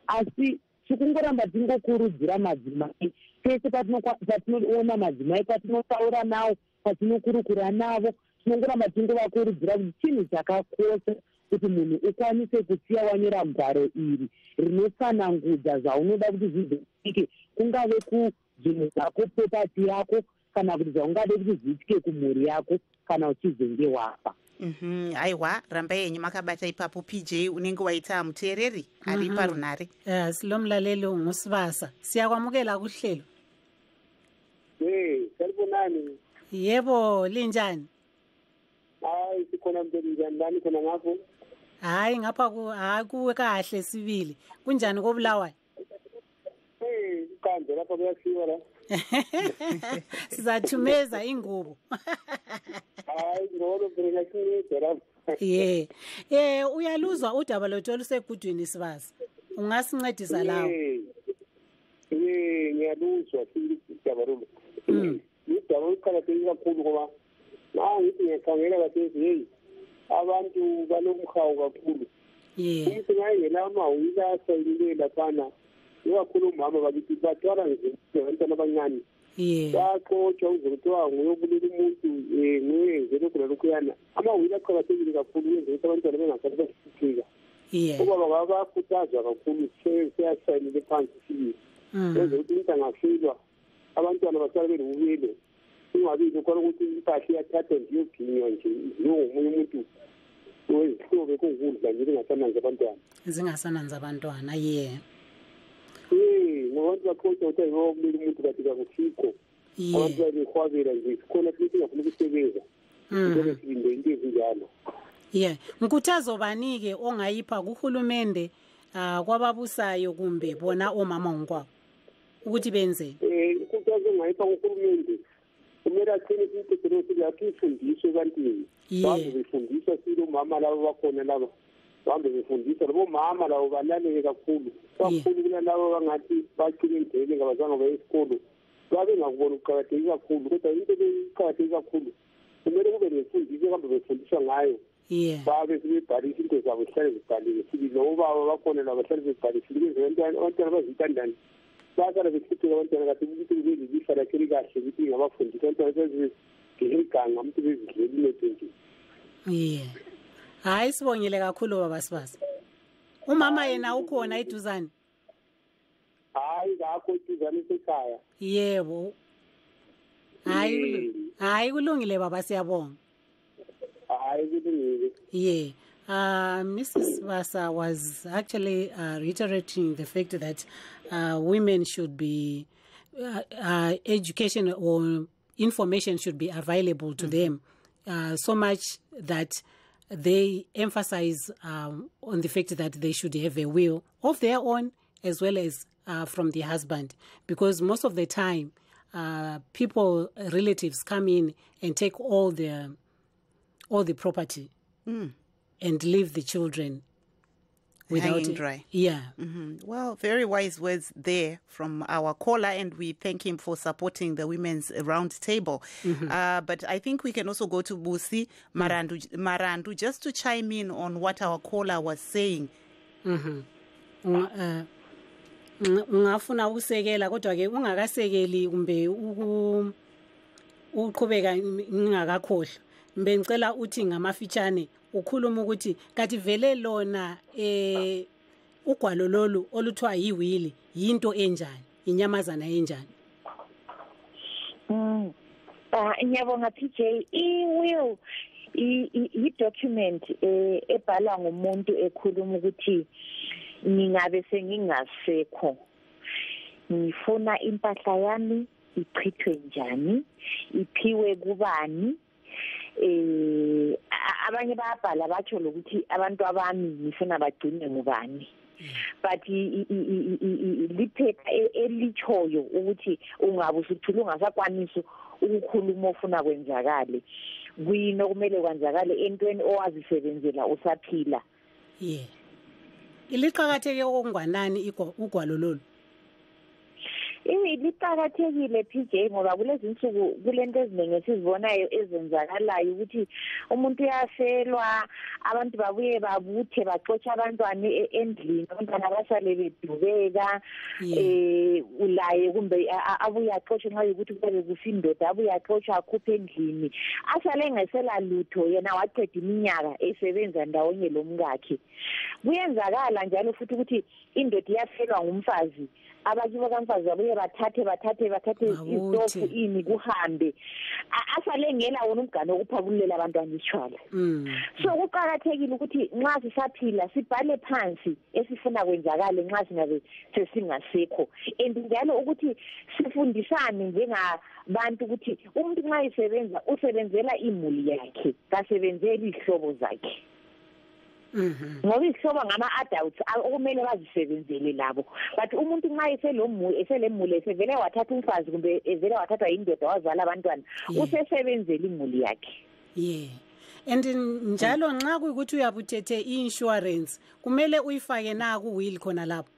Asi tikungoramba tingokurudzira madzimai pese patinoona madzimai, patinotaura nawo, patinokurukura navo, tinongoramba tingovakurudzira kuti chinhu chakakosha kuti munhu ukwanise kusiya wanyora gwaro iri rinosanangudza zvaunoda kuti zvizoitike, kungave kuzvinhu zvako, propati yako, kana kuti zvaungade kuti zviitike kumhuri yako kana uchizenge wafa. Aiwa, rambai yenyu makabata ipapo. PJ, unenge waita muteereri ari parunhare. Silomlaleli ngusibasa. Siyakwamukela kuhlelo. Salibonani. Yebo, linjani? Hayi, sikhona mbelizani lani khona ngapho? Hayi, ngapha kuwe kahle sibili. Kunjani koBulawayo? Iqanda lapha kuyasiwa la. Sizathumeza ingubo. Hayi, ngolo bheka sinye lapha. Uyaluzwa udaba lotho olusegudwini sibasa. Ungasincedisa lawo. Ngiyaluzwa udaba lo. Udaba oluqhakatheke kakhulu ngoba ngithi ngiyakhangela kathesi abantu banomhawu kakhulu. Umuntu ngayengena amawili asayilile laphana, ikakhulu umama bakithi bathwala nje abantwana abancane. Baxotsha uzokuthiwa nguyobulala umuntu, nguyenzele lokhu nalokhuyana. Amawili aqhakathekile kakhulu uyenza ukuthi abantwana bengasathi basifika. Ubaba bakhuthazwa kakhulu, seyasayilile phansi sibili. Yenza ukuthi umuntu angafilwa, abantwana basala belobubele. Ungabi lokho ukuthi impahla iyathatha nje iyoginywa nje njengomunye umuntu wezihlobo kungudla nje zingasananza abantwana. Ngoba bakhohlwa ukuthi ayibobulala umuntu kathi kakusikho. Abantu bayihwabela nje khona futhi ngafuna ukusebenza. Ngoba silinde into ezinjalo. Nkuthazo bani-ke ongayipha kuhulumende kwababusayo kumbe bona omama ngokwabo ukuthi benze? Nkuthazo ongayipha kuhulumende kumele athini ukuthi lapho ifundiswe ebantwini. Bahambe befundiswa silo mama labo bakhona laba. Bahambe befundiswa labo mama labo balalele kakhulu. Kakhulu kunalabo bangathi bacile indlela ngabazange baye esikolo. Babe ngakubona ukuqakatheka kakhulu, kodwa into eqakatheke kakhulu kumele kube nemfundiso kambe befundiswa ngayo. Babe sebebhalisa into zabo zihlale zibhaliwe. Sibili obaba bakhona labo bahlale bebhalisile abantwana bazintandane. Basala besikhuthuka abantwana kathi ukuthi bezilifa lakhe likahle ukuthi ngabafundisa abantwana beziganga umuntu bezidlela ineto nje. Hayi, sibongile kakhulu baba Sibasa. Umama yena ukhona eduzane? Hayi, ngakho eduzane esekhaya. Yebo. Hayi kulungile baba, siyabonga. Hayi kulungile. Mrs. Sibasa was actually reiterating the fact that women should be education or information should be available to them, so much that they emphasize on the fact that they should have a will of their own as well as from the husband, because most of the time relatives come in and take all the property and leave the children without hanging dry. Well, very wise words there from our caller, and we thank him for supporting the Women's Round Table. But I think we can also go to Busi Marandu just to chime in on what our caller was saying. Ungafuna ukusekela kodwa ke ungakasekeli kumbe uqhubeka ngingakakhohlwa. Ngicela uthi ngamafitshane ukhuluma ukuthi kathi vele lona ugwalo lolu oluthiwa yiwili yinto enjani, inyamazana enjani? Ngiyabonga PJ. I-will i-document ebhalwa ngumuntu ekhuluma ukuthi ngingabe sengingasekho, ngifuna impahla yami ichithwe njani, iphiwe kubani. Abanye bayabhala batsho lokuthi abantu abami ngifuna bagcine ngubani. But liphepha elitshoyo ukuthi ungabe usuthula ungasakwanisi ukukhuluma ofuna kwenzakale. Kuyini okumele kwenzakale entweni owazisebenzela usaphila. Iliqhakatheke okunganani ugwalo lolu? Liqhakathekile PJ ngoba kulezi insuku kulento eziningi esizibonayo ezenzakalayo ukuthi umuntu uyafelwa, abantu babuye babuthe baxotsha abantwana endlini, abantwana basale bedubeka, ulaye kumbe abuye axotshe nxa ukuthi kube kusindoda abuye axotshe akhuphe endlini, asale engesela lutho yena waqeda iminyaka esebenza ndawonye lomkakhe. Kuyenzakala njalo futhi ukuthi indoda iyafelwa ngumfazi, abakibo kamfazi babuye bathathe istofu ini kuhambe, asale ngela wona umgane okuphakulela abantwana isitshwala. So kuqakathekile ukuthi nxa sisaphila sibhale phansi esifuna kwenzakale nxa singabe sesingasekho, and njalo ukuthi sifundisane njengabantu ukuthi umuntu nxa isebenza usebenzela imuli yakhe, kasebenzeli ihlobo zakhe. Ngoba ihlobo ngama-adults okumele bazisebenzele labo, but umuntu nxa eselemuli esevele wathatha umfazi kumbe evele wathathwa yindoda wazala abantwana usesebenzela imuli yakhe. And njalo nxa kuyikuthi uyabuthethe i-insurance kumele uyifake na ku-will khona lapho?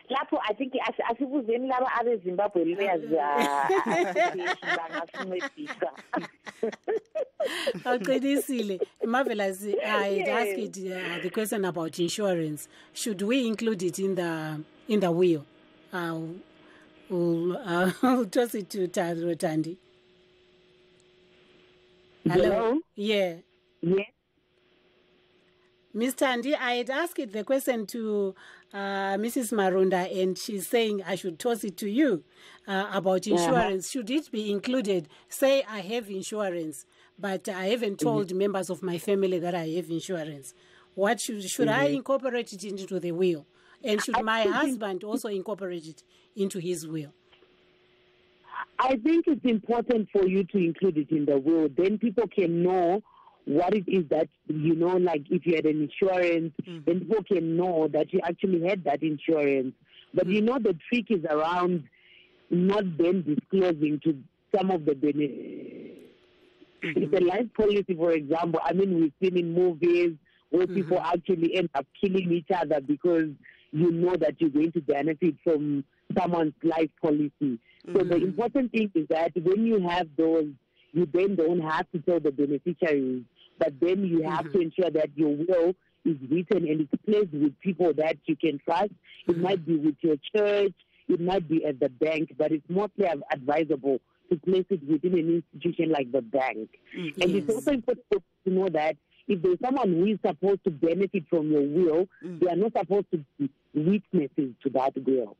Lapho I think asibuzeni laba abeZimbabwe lawyers bangasincedisa. Aqinisile. Marvelous. I'd ask it the question about insurance. Should we include it in the will? We'll toss it to Rotandi. Hello? Yeah. Ms. Tandi, I had asked the question to Mrs. Marunda, and she's saying I should toss it to you about insurance. Should it be included? Say I have insurance, but I haven't told members of my family that I have insurance. What should I incorporate it into the will? And should my husband also incorporate it into his will? I think it's important for you to include it in the will. Then people can know what it is that, like if you had an insurance, then people can know that you actually had that insurance. But the trick is around not then disclosing to some of the benefits. It's a life policy, for example. I mean, we've seen in movies where people actually end up killing each other because you know that you're going to benefit from someone's life policy. So the important thing is that when you have those, you then don't have to tell the beneficiaries, but then you have to ensure that your will is written and it's placed with people that you can trust. It might be with your church, it might be at the bank, but it's mostly advisable to place it within an institution like the bank. And it's also important to know that if there's someone who is supposed to benefit from your will, they are not supposed to be witnesses to that will.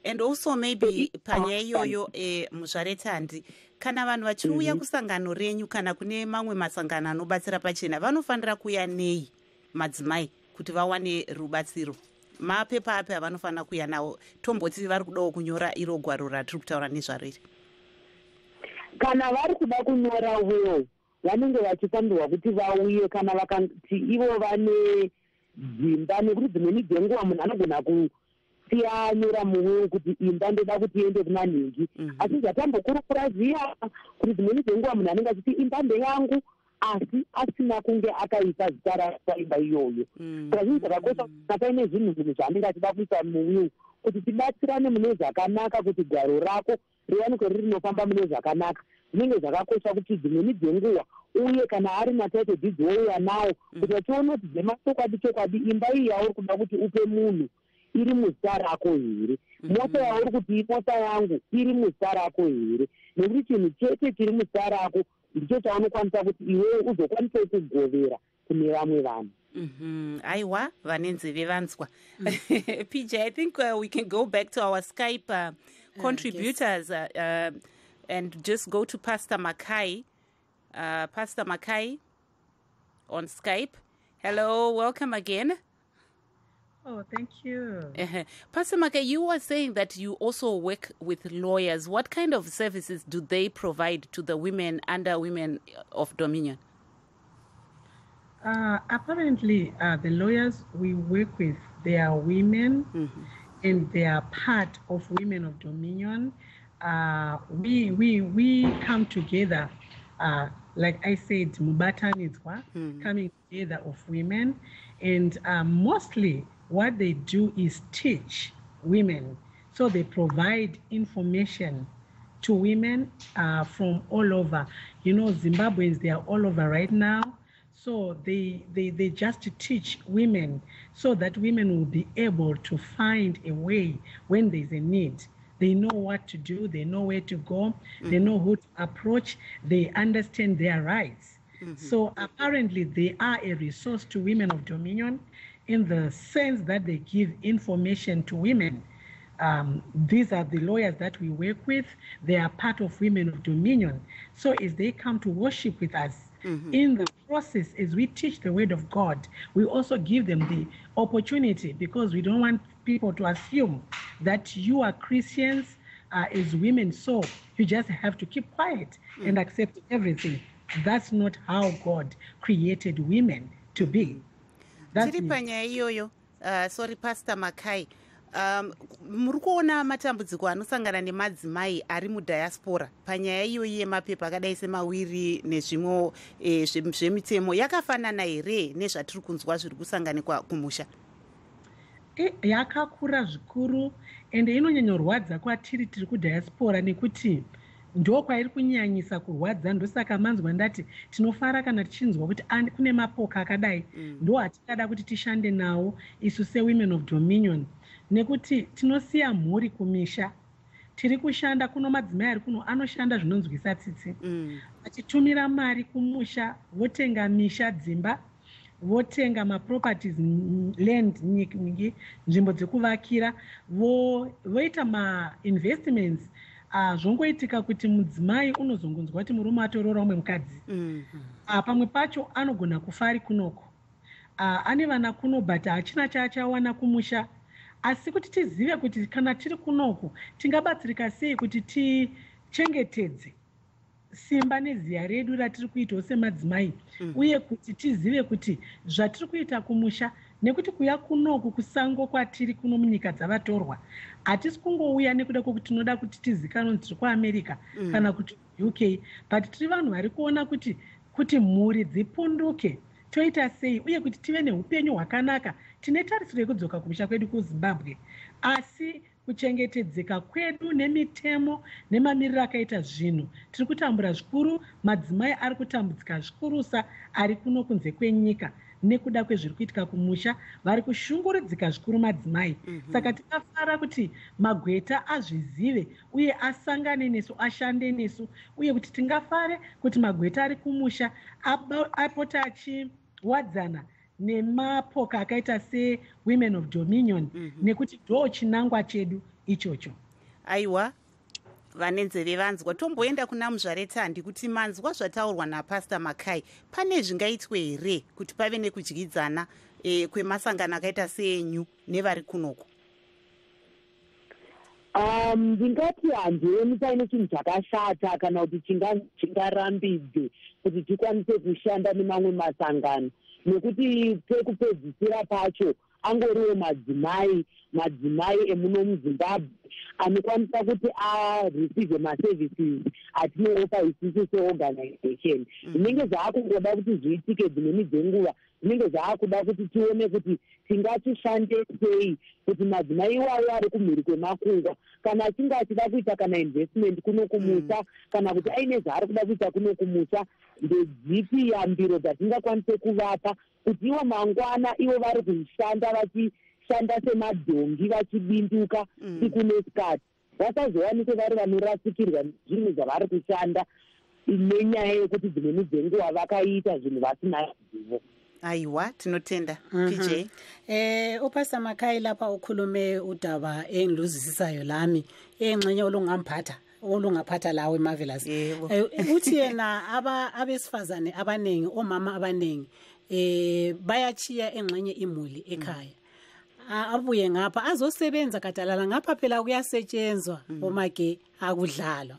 And also maybe panya iyoyo muzvaretandi kana vanhu vachiuya kusangano renyu kana kune mamwe masangano anobatsira pachena vanofanira kuya nei madzimai kuti vawane rubatsiro? Mapepa api avanofanira kuya nawo? Tomboti vari kudawo kunyora iro gwaro ratiri kutaura nezvaro iri. Kana vari kuda kunyora will vanenge vachifanirwa kuti vauye kana vakati ivo vane dzimba, nekuti dzimweni dzenguva munhu anogona siyanyora muwe kuti imba ndoda kuti iende kuna nhingi, asi zvatambokurukura ziya kuti dzimweni dzenguva munhu anenge achiti imba ndeyangu asi asina kunge akaisa zita raimba iyoyo. Saka zvinhu zvakakosha kuti paine zvinhu zvaanenge achida kuisa muwill kuti tibatsirane mune zvakanaka kuti gwaro rako riwanikwe riri rinofamba mune zvakanaka. Zvinenge zvakakosha kuti dzimweni dzenguva uye kana ari matitle deeds wouya nawo kuti vachiona kuti dzemachokwadi imba iyi yauri kuda kuti upe munhu iri muzita rako here, mota yauri kuti imota yangu iri muzita rako here, nekuti chinhu chete chiri muzita rako ndicho chaunokwanisa kuti iwewe uzokwanisa kugovera kune vamwe vanhu. Aiwa, vane nzeve vanzwa. PJ, I think we can go back to our Skype contributors and just go to Pastor Makai. Pastor Makai on Skype. Hello, welcome again. Oh, thank you. Pastor Makai, you were saying that you also work with lawyers. What kind of services do they provide to the women under Women of Dominion? Apparently, the lawyers we work with, they are women, and they are part of Women of Dominion. We come together, like I said, Mubatanizwa, coming together of women, and mostly what they do is teach women. So they provide information to women from all over. You know, Zimbabweans, they are all over right now. So they just teach women so that women will be able to find a way when there's a need. They know what to do, they know where to go, they know who to approach, they understand their rights. So apparently they are a resource to Women of Dominion in the sense that they give information to women. These are the lawyers that we work with. They are part of Women of Dominion. So as they come to worship with us, in the process, as we teach the word of God, we also give them the opportunity, because we don't want people to assume that you are Christians as women, so you just have to keep quiet and accept everything. That's not how God created women to be. Tiri panyaya iyoyo, sorry Pastor Makai, muri kuona matambudziko anosangana nemadzimai ari mudiaspora panyaya iyoyi yemapepa akadai semawiri nezvimwe zvemitemo yakafanana here nezvatiri kunzwa zviri kusanganikwa kumusha? Yakakura zvikuru, ende inonyanyorwadza kwatiri tiri kudiaspora, nekuti ndo kwairi kunyanyisa kurwadza. Ndosaka manzwa ndati tinofara kana tichinzwa kuti kune mapoka akadai, ndo hatingada kuti tishande nawo isu seWomen of Dominion, nekuti tinosiya mhuri kumisha. Tiri kushanda kuno, madzimai ari kuno anoshanda zvinonzwisa tsitsi, achitumira mari kumusha, votenga misha, dzimba, votenga maproperties, land, nzvimbo dzekuvakira, voita ma-investments. Zvongoitika kuti mudzimai unozongonzwa kuti murume atorora umwe mukadzi. Pamwe pacho anogona kufa ari kunoko, ane vana kuno, but hachina chaachawana kumusha. Asi kuti tizive kuti kana tiri kunoko tingabatsirika sei kuti tichengetedze simba neziya redu ratiri kuitawo semadzimai, uye kuti tizive kuti zvatiri kuita kumusha, nekuti kuya kunoku kusango kwatiri kuno munyika dzavatorwa, hatisi kungouya nekuda kwokuti tinoda kuti tizikanwe tiri kuAmerica kana kuti UK, but tiri vanhu vari kuona kuti mhuri dzipunduke toita sei, uye kuti tive neupenyu hwakanaka. Tine tarisiro yekudzoka kumusha kwedu kuZimbabwe, asi kuchengetedzeka kwedu nemitemo nemamiriro akaita zvinhu tiri kutambura zvikuru. Madzimai ari kutambudzika zvikurusa ari kuno kunze kwenyika nekuda kwezviri kuitika kumusha, vari kushungurudzika zvikuru madzimai. Saka tinafara kuti magweta azvizive uye asangane nesu, ashande nesu, uye kuti tingafare kuti magweta ari kumusha apota achiwadzana nemapoka akaita seWomen of Dominion, nekuti ndo chinangwa chedu ichocho. Aiwa, vanenzeve vanzwa, tomboenda kuna muzvaretandi kuti manzwa zvataurwa naPastor Makai. Pane zvingaitwe here kuti pave nekudyidzana kwemasangano akaita seenyu nevari kunoko? Ndingati handioni paine chinhu chakashata kana kuti chingarambidze kuti tikwanise kushanda nemamwe masangano, nekuti pekupedzisira pacho angoriwo madzimai emuno muZimbabwe anokwanisa kuti areceive maservices atinopa isusu seorganization. Zvinenge zvaakungoda kuti zviitike dzimweni dzenguva, zvinenge zvaakuda kuti tione kuti tingachishande sei kuti madzimai iwayo ari kumhiri kwemakungwa, kana achinge achida kuita kana investment kuno kumusha, kana kuti aine zvaari kuda kuita kuno kumusha, ndedzipi yambiro dzatingakwanise kuvapa kuti ivo mangwana ivo vari kushanda vachishanda semadhongi vachibinduka siku nesikati, vasazowanike vari vanorasikirwa zvinhu zvavari kushanda nenyaya yekuti dzimweni dzenguva vakaita zvinhu vasina zivo. Aiwa, tinotenda. PJ. Upastor Makai lapha ukhulume udaba engiluzisisayo lami engxenye olungaphatha lawe Marvelous. Uthi yena abesifazane abanengi, omama abanengi bayachiya engxenye imuli ekhaya. abuye ngapha azosebenza kadalala ngapha phela kuyasetshenzwa omake akudlalwa.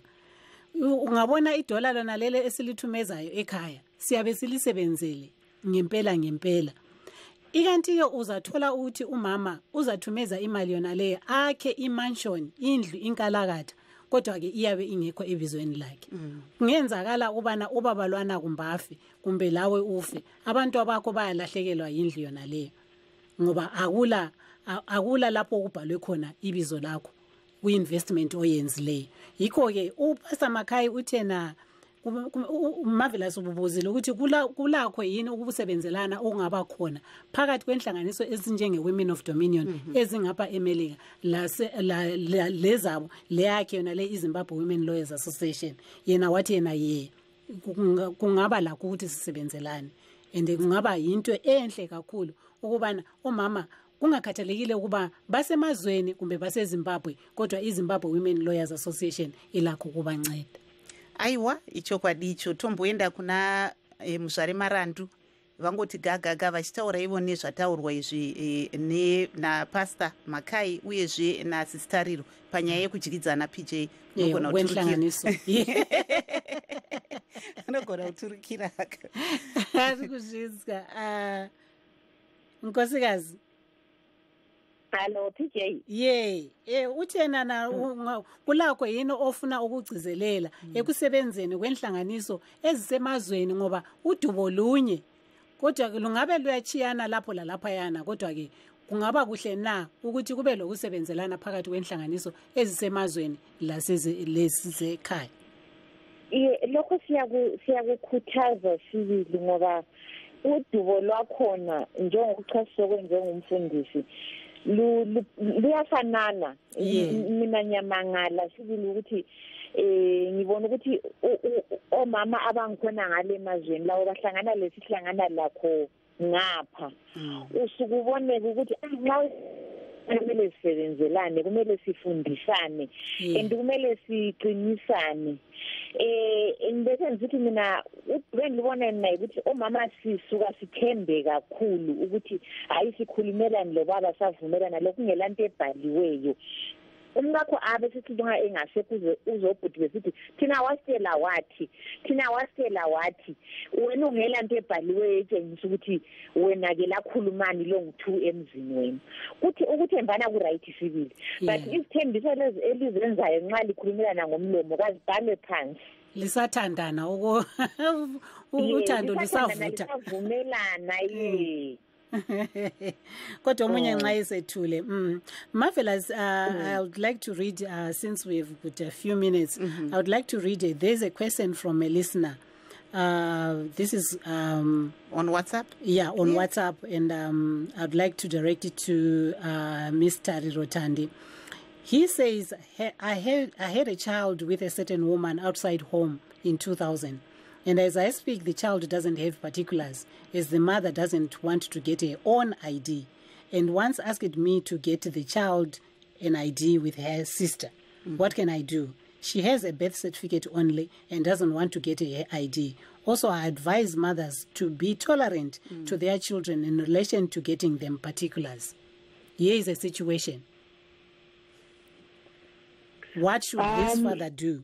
Ungabona idola lona lele esilithumezayo ekhaya siyabe silisebenzele ngempela. Ikanti ke uzathola ukuthi umama uzathumeza imali yona leyo akhe imansion indlu inkalakatha kodwa ke iyabe ingekho ebizweni lakhe. Kungenzakala ubana ubaba lwana kumbafi kumbe lawe ufe abantu abakho bayalahlekelwa indlu yona leyo ngoba akula lapho kubhalwe khona ibizo lakho ku-investment oyenzileyo. Yikho ke uPastor Makhaya uthena Marvelous ububuzile ukuthi kulakho yini ukusebenzelana okungaba khona phakathi kwenhlanganiso ezinjenge Women of Dominion ezingapha eMelika lezabo leyakhe yona le Zimbabwe Women Lawyers Association. Yena wathi yena kungaba lakho ukuthi sisebenzelane and kungaba yinto enhle kakhulu ukubana omama kungakhathalekile ukuba basemazweni kumbe baseZimbabwe kodwa iZimbabwe Women Lawyers Association ilakho kubanceda. Aiwa ichokwadi icho tomboenda kuna muzvare marandu vangoti gagaga vachitaura ivo nezvataurwa izvi naPastor Makhaya uyezve naSisitariro panyaya yekudyidzana PJ unogona kuturukira ari kuzvizwa nkosikazi. Hello PJ. Uthena na kulakho yini ofuna ukugcizelela ekusebenzeni kwenhlanganiso ezisemazweni ngoba udubo lunye kodwa lungabe luyachiyana lapho lalapha yana kodwa ke kungaba kuhle na ukuthi kube lokusebenzelana phakathi kwenhlanganiso ezisemazweni lasezisekhaya. Lokho siyakukhuthaza sibili ngoba udubo lwakhona njengokuchasiswa kwenjengomfundisi luyafanana. Mina nyamangala sibili ukuthi ngibona ukuthi omama abangikhona ngale mazweni lawo bahlangana lesihlangana lakho ngapha usukuboneka ukuthi nxa kumele sisebenzelane kumele sifundisane and kumele siqinisane ngibese ngithi mina ngibona naye ukuthi omama sisuka sithembe kakhulu ukuthi ayisikhulumelani lobaba savumelana lokungelanto ebhaliweyo. Umngakho abe sithi nxa engasekho uzobhuti besithi thina wasitela wathi wena ungelanto ebhaliweyo etshengisa ukuthi wena ke lakhulumani longu-2 emzini wenu ukuthembana ku-right sibili but isithembiso lezi elizenzayo nxa likhulumelana ngomlomo kazibhalwe phansi lisathandana uthando lisavutha lisavumelana kodwa omunye nxa esethule. Marvelous. I would like to read since we've got a few minutes I would like to read there's a question from a listener. This is on WhatsApp. On WhatsApp, and I'd like to direct it to Mr. Rotandi. He says, I had a child with a certain woman outside home in 2000. And as I speak, the child doesn't have particulars, as the mother doesn't want to get her own ID, and once asked me to get the child an ID with her sister. What can I do? She has a birth certificate only and doesn't want to get her ID. Also, I advise mothers to be tolerant to their children in relation to getting them particulars. Here is a situation. What should this father do?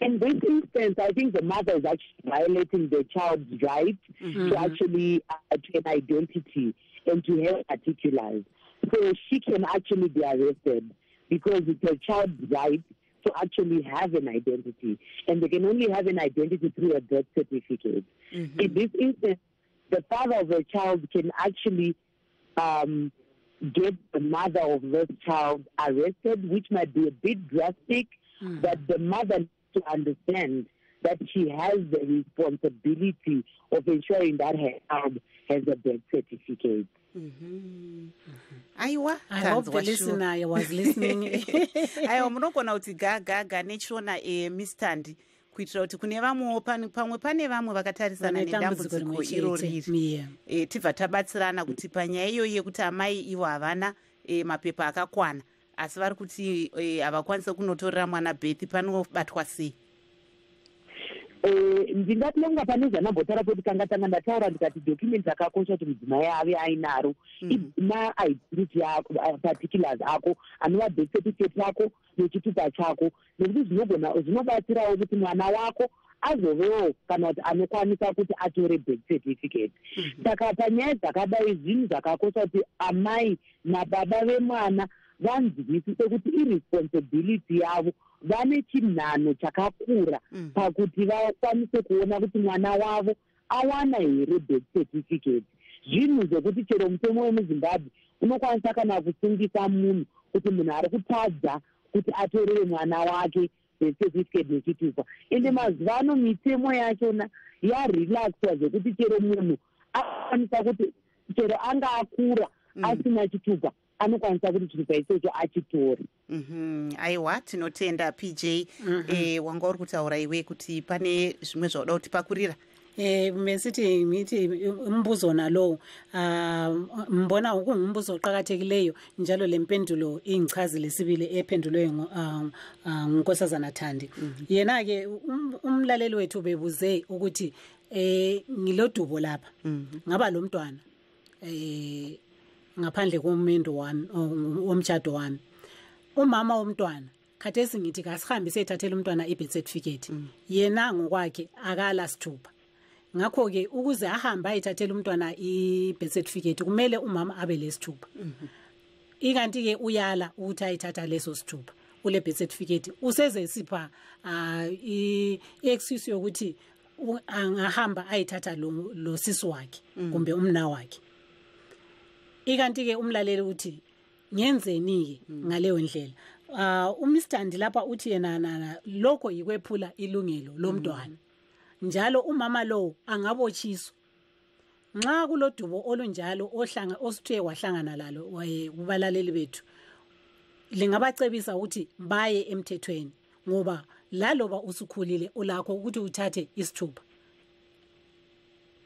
In this instance, I think the mother is actually violating the child's right to actually to an identity and to have particulars. So she can actually be arrested because it's a child's right to actually have an identity. And they can only have an identity through a birth certificate. In this instance, the father of a child can actually get the mother of this child arrested, which might be a bit drastic, but the mother to understand that she has the responsibility of ensuring that her child has a birth certificate. I hope the listener was listening. Aiwa munogona kuti gaga nechona mistandi kuitira kuti kune vamwewo pamwe pane vamwe vakatarisana nedambudziko iroriri tibva tabatsirana kuti panyaya iyoyi yekuti amai ivo havana mapepa akakwana asi vari kuti havakwanisa kunotorera mwana bhethi panobatwa sei? ndingati neungapane zvanambotaura kuti tanga ndataura ndikati document akakosha kuti mudzimai ave ainaro ma-identity yako particulars ako anova birth certificate yako nechitupa chako, nekuti zvinobatsirawo kuti mwana wako azovewo kana kuti anokwanisa kuti atore birth certificate. Saka panyaya dzakadai zvinhu zvakakosha kuti amai nababa vemwana vanzwisise kuti irresponsibility yavo, vane chinhano chakakura pakuti vakwanise kuona kuti mwana wavo awana here birth certificate. Zvinhu zvokuti chero mutemo wemuzimbabwe unokwanisa kana kusungisa munhu kuti munhu ari kutadza kuti atorere mwana wake birth certificate nechitupa. Ende mazuva ano mitemo yachona yarelaxwa zvokuti chero munhu akwanisa kuti chero anga akura asina chitupa anokwanisa kuti chitupa ichocho achitori. Aiwa, tinotenda PJ. Wanga uri kutaura iwe kuti pane zvimwe zvauda kuti pakurira. Mesiti miti umbuzo nalo mbona ukungumbuzo oqhakathekileyo njalo lempendulo ingichazile sibile ephendulwe ngunkosazana Thandi. Yena ke umlaleli wethu bebuze ukuthi ngilodubo lapha ngaba lo mntwana ngaphandle komendo wami womtshado wami, umama womntwana khathesi ngithi kasihambe sethathela umntwana ibirth certificate, yena ngokwakhe akala sithupha. Ngakho ke ukuze ahambe ayithathela umntwana ibirth certificate kumele umama abe lesithupha. Ikanti ke uyala ukuthi ayithatha leso sithupha ule birth certificate, useze sipha i-excuse yokuthi angahamba ayithatha lo sisi wakhe kumbe umna wakhe. Ikanti ke umlaleli uthi ngenzeni ke ngaleyo ndlela. Umr Ndilapha uthi yena lokho yikwephula ilungelo lomntwana. Njalo umama lo angabotshiswa nxa kulodubo olunjalo osithe wahlangana lalo kubalaleli bethu. Lingabacebisa ukuthi baye emthethweni ngoba laloba usukhulile ulakho ukuthi uthathe isithupha.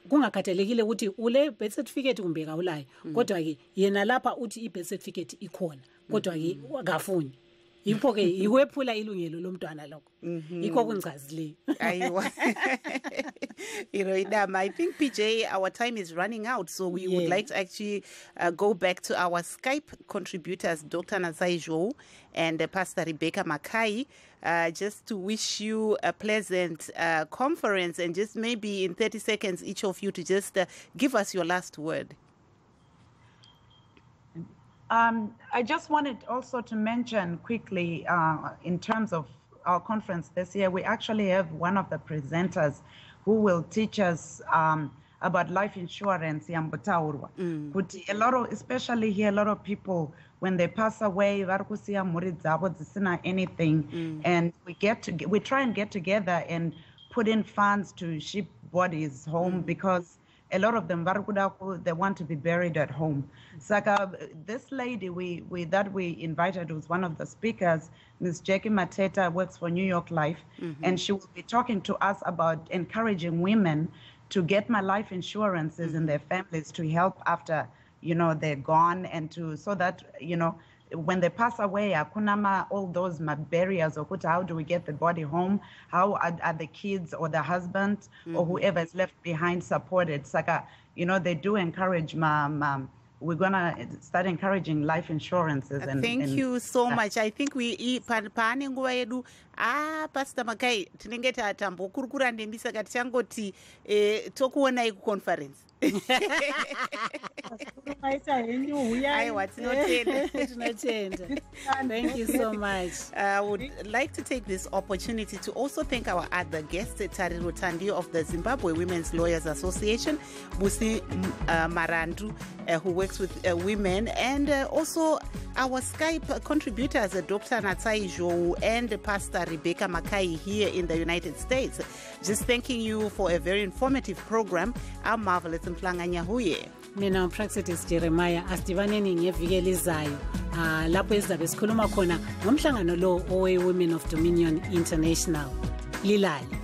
Kungakhathalekile ukuthi ule birth certificate kumbe kawulayo, kodwa ke yena lapha uthi i-birth certificate ikhona kodwa ke akafuni. Yipho ke ikwephula ilungelo lomntwana lokho. Ikho kungichazileyo. Ayiwa. I think PJ, our time is running out, so we would like to actually go back to our Skype contributors, Dr. Nazaijo and Pastor Rebecca Makai, just to wish you a pleasant conference, and just maybe in 30 seconds each of you to just give us your last word. I just wanted also to mention quickly in terms of our conference this year, we actually have one of the presenters who will teach us about life insurance. A lot of, especially here, a lot of people, when they pass away, anything, and we try and get together and put in funds to ship bodies home because a lot of them they want to be buried at home. Saka, this lady that we invited was one of the speakers, Ms. Jackie Mateta, works for New York Life, and she will be talking to us about encouraging women to get my life insurances in their families to help after they're gone, and so that when they pass away, all those barriers of how do we get the body home? How are the kids or the husband or whoever is left behind supported? Saka, they do encourage we're gonna start encouraging life insurances. Thank you so much. I think we pane nguva yedu Pastor Makai tinenge tatambokurukura ndembi saka tichangoti tokuonai kuconference. Thank you so much. I would like to take this opportunity to also thank our other guests, Tariro Tandi of the Zimbabwe Women's Lawyers Association, Busi Marandu, who works with women, and also our Skype contributors, Dr. Nazaijo and Pastor Rebecca Makai here in the United States. Just thanking you for a very informative program. I'm Marvelous Mplanganya Huye. Mina Praxis Jeremiah asidibaneni ngeviki elizayo lapho esizabe sikhuluma khona ngomhlangano lo owe Women of Dominion International. Lilale.